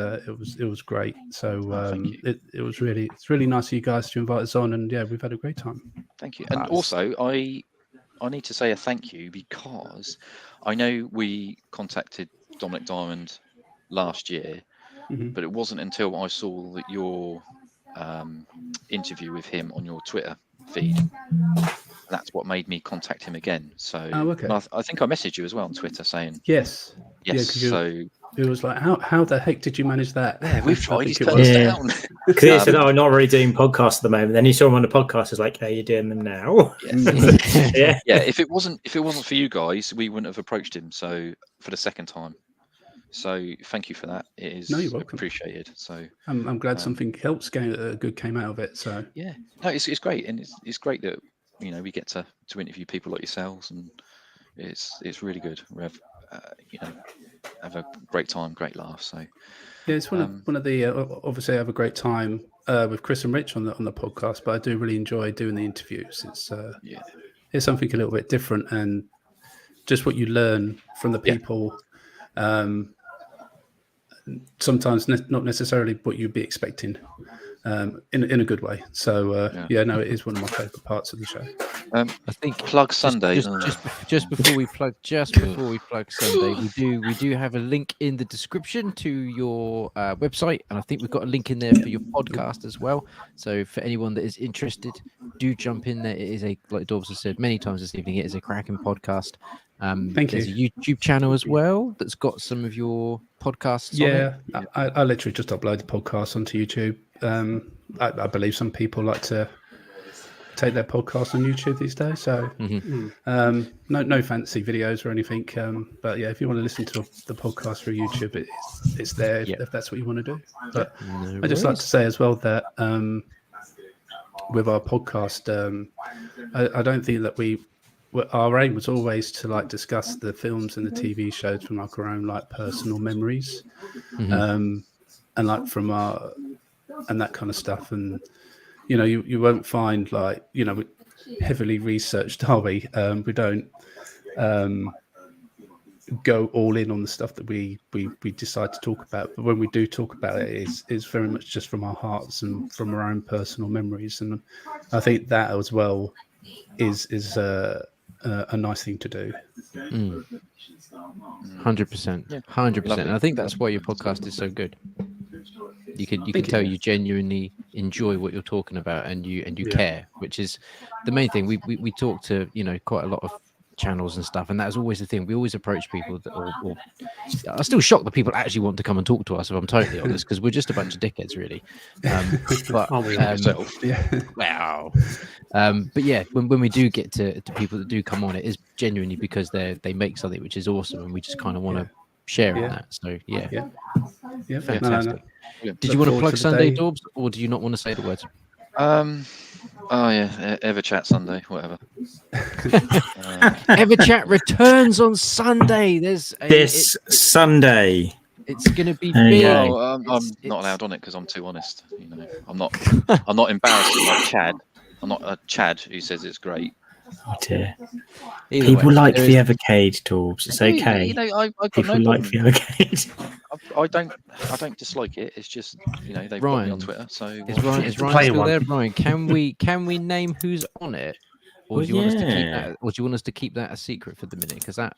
great. So thank you. it's really nice of you guys to invite us on, and yeah, we've had a great time. thank you. And also, I need to say a thank you because I know we contacted Dominic Diamond last year, Mhm. but it wasn't until I saw that your interview with him on your Twitter feed. That's what made me contact him again. So okay. I think I messaged you as well on Twitter saying yes. yes. Yeah, so it was like, how the heck did you manage that? yeah, we've tried. He's it turned was. us down. Because he said, "Oh, I'm not really doing podcasts at the moment." Then you saw him on the podcast. It's like, "How you doing them now?" Yeah. Yeah. If it wasn't for you guys, we wouldn't have approached him. So for the second time. So thank you for that. It is you're welcome. appreciated. So I'm glad something else good came out of it. So yeah, no, it's great, and it's great that we get to interview people like yourselves, and it's really good. We have have a great time, great laugh. So yeah, it's one of the obviously I have a great time with Chris and Rich on the podcast, but I do really enjoy doing the interviews. It's something a little bit different, and just what you learn from the people. Sometimes not necessarily what you'd be expecting in a good way. So no, it is one of my favourite parts of the show. I think plug Sunday. Just before we plug Sunday, we do have a link in the description to your website, and I think we've got a link in there for your podcast as well. So for anyone that is interested, do jump in there. It is like Dorbs has said many times this evening, it is a cracking podcast. There's a YouTube channel as well that's got some of your podcasts on it. I literally just upload the podcast onto YouTube. I believe some people like to take their podcast on YouTube these days. So no fancy videos or anything. But yeah, if you want to listen to the podcast through YouTube, it's there if that's what you want to do. But I just like to say as well that with our podcast, I don't think that our aim was always to discuss the films and the TV shows from our own personal memories, and from our and that kind of stuff. And you won't find heavily researched, are we? We don't go all in on the stuff that we decide to talk about. But when we do talk about it, it's very much just from our hearts and from our own personal memories. And I think that as well is a nice thing to do. 100%. And I think that's why your podcast is so good. You can tell you genuinely enjoy what you're talking about, and you care, which is the main thing. We talk to quite a lot of channels and stuff, and that is always the thing. We always approach people that I'm still shocked that people actually want to come and talk to us, if I'm totally honest, because we're just a bunch of dickheads, really. But yeah, when we do get to people that do come on, it is genuinely because they make something which is awesome, and we just kind of want to share in that. So yeah, fantastic. No. Did you want to plug Sunday, Dorbs, or do you not want to say the words? Everchat Sunday, whatever. Everchat returns on Sunday. There's Sunday. It's going to be big. I'm not allowed on it because I'm too honest. I'm not embarrassing like Chad. I'm not a Chad who says it's great. Oh dear. People like the Evercade, Dorbs. It's okay. People like the Evercade. I don't dislike it. It's just they've got me on Twitter. So is Ryan still there? Ryan, can we name who's on it, or do you want us to keep that? Or do you want us to keep that a secret for the minute? Because I'll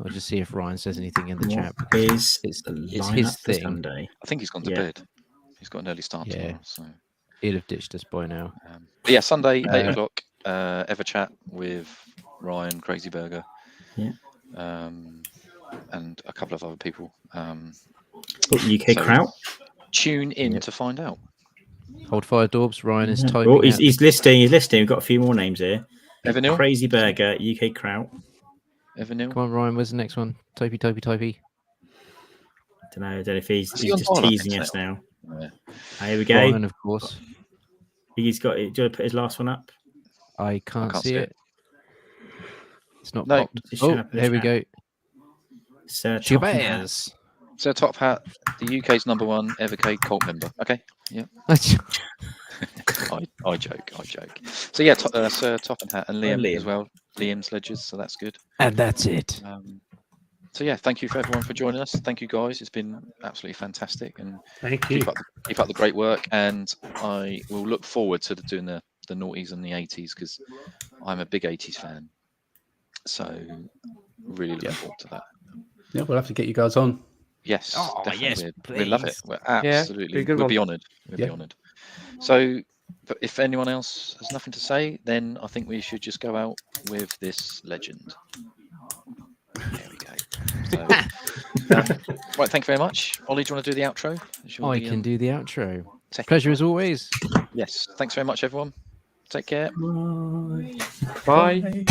just see if Ryan says anything in the chat. It's his thing. Sunday. I think he's gone to bed. He's got an early start tomorrow. So he'd have ditched us by now. But yeah, Sunday 8 o'clock. Everchat with Ryan, Crazy Burger, and a couple of other people. UK Kraut. Tune in to find out. Hold fire, Dorbs. Ryan is typing. Oh, he's listing. We've got a few more names here. Evanil, Crazy Burger, UK Kraut. Evanil. Come on, Ryan. Where's the next one? Typey. I don't know if he's just teasing us now. Yeah. Here we go. Ryan, of course. He's got. Do you want to put his last one up? I can't see it. It's not No. popped. Oh, there we go. Sir Top Hat, the UK's #1 Evercade cult member. Okay, yeah. I joke. So yeah, Sir Top and Hat and Liam as well. Liam Sledges, so that's good. And that's it. So yeah, thank you for everyone for joining us. Thank you guys. It's been absolutely fantastic, and thank you. Keep up the great work. And I will look forward to doing the noughties and the 80s because I'm a big 80s fan. So really looking forward to that. Yeah, we'll have to get you guys on. Yes, Oh, definitely. yes, we love it. please. We're be a absolutely. good We'll be one. honoured. We'll Yeah. be honoured. So, but if anyone else has nothing to say, then I think we should just go out with this legend. There we go. So, right, thank you very much. Ollie, do you want to do the outro? I can do the outro. Take it. Pleasure as always. Yes. Thanks very much, everyone. Take care. Bye.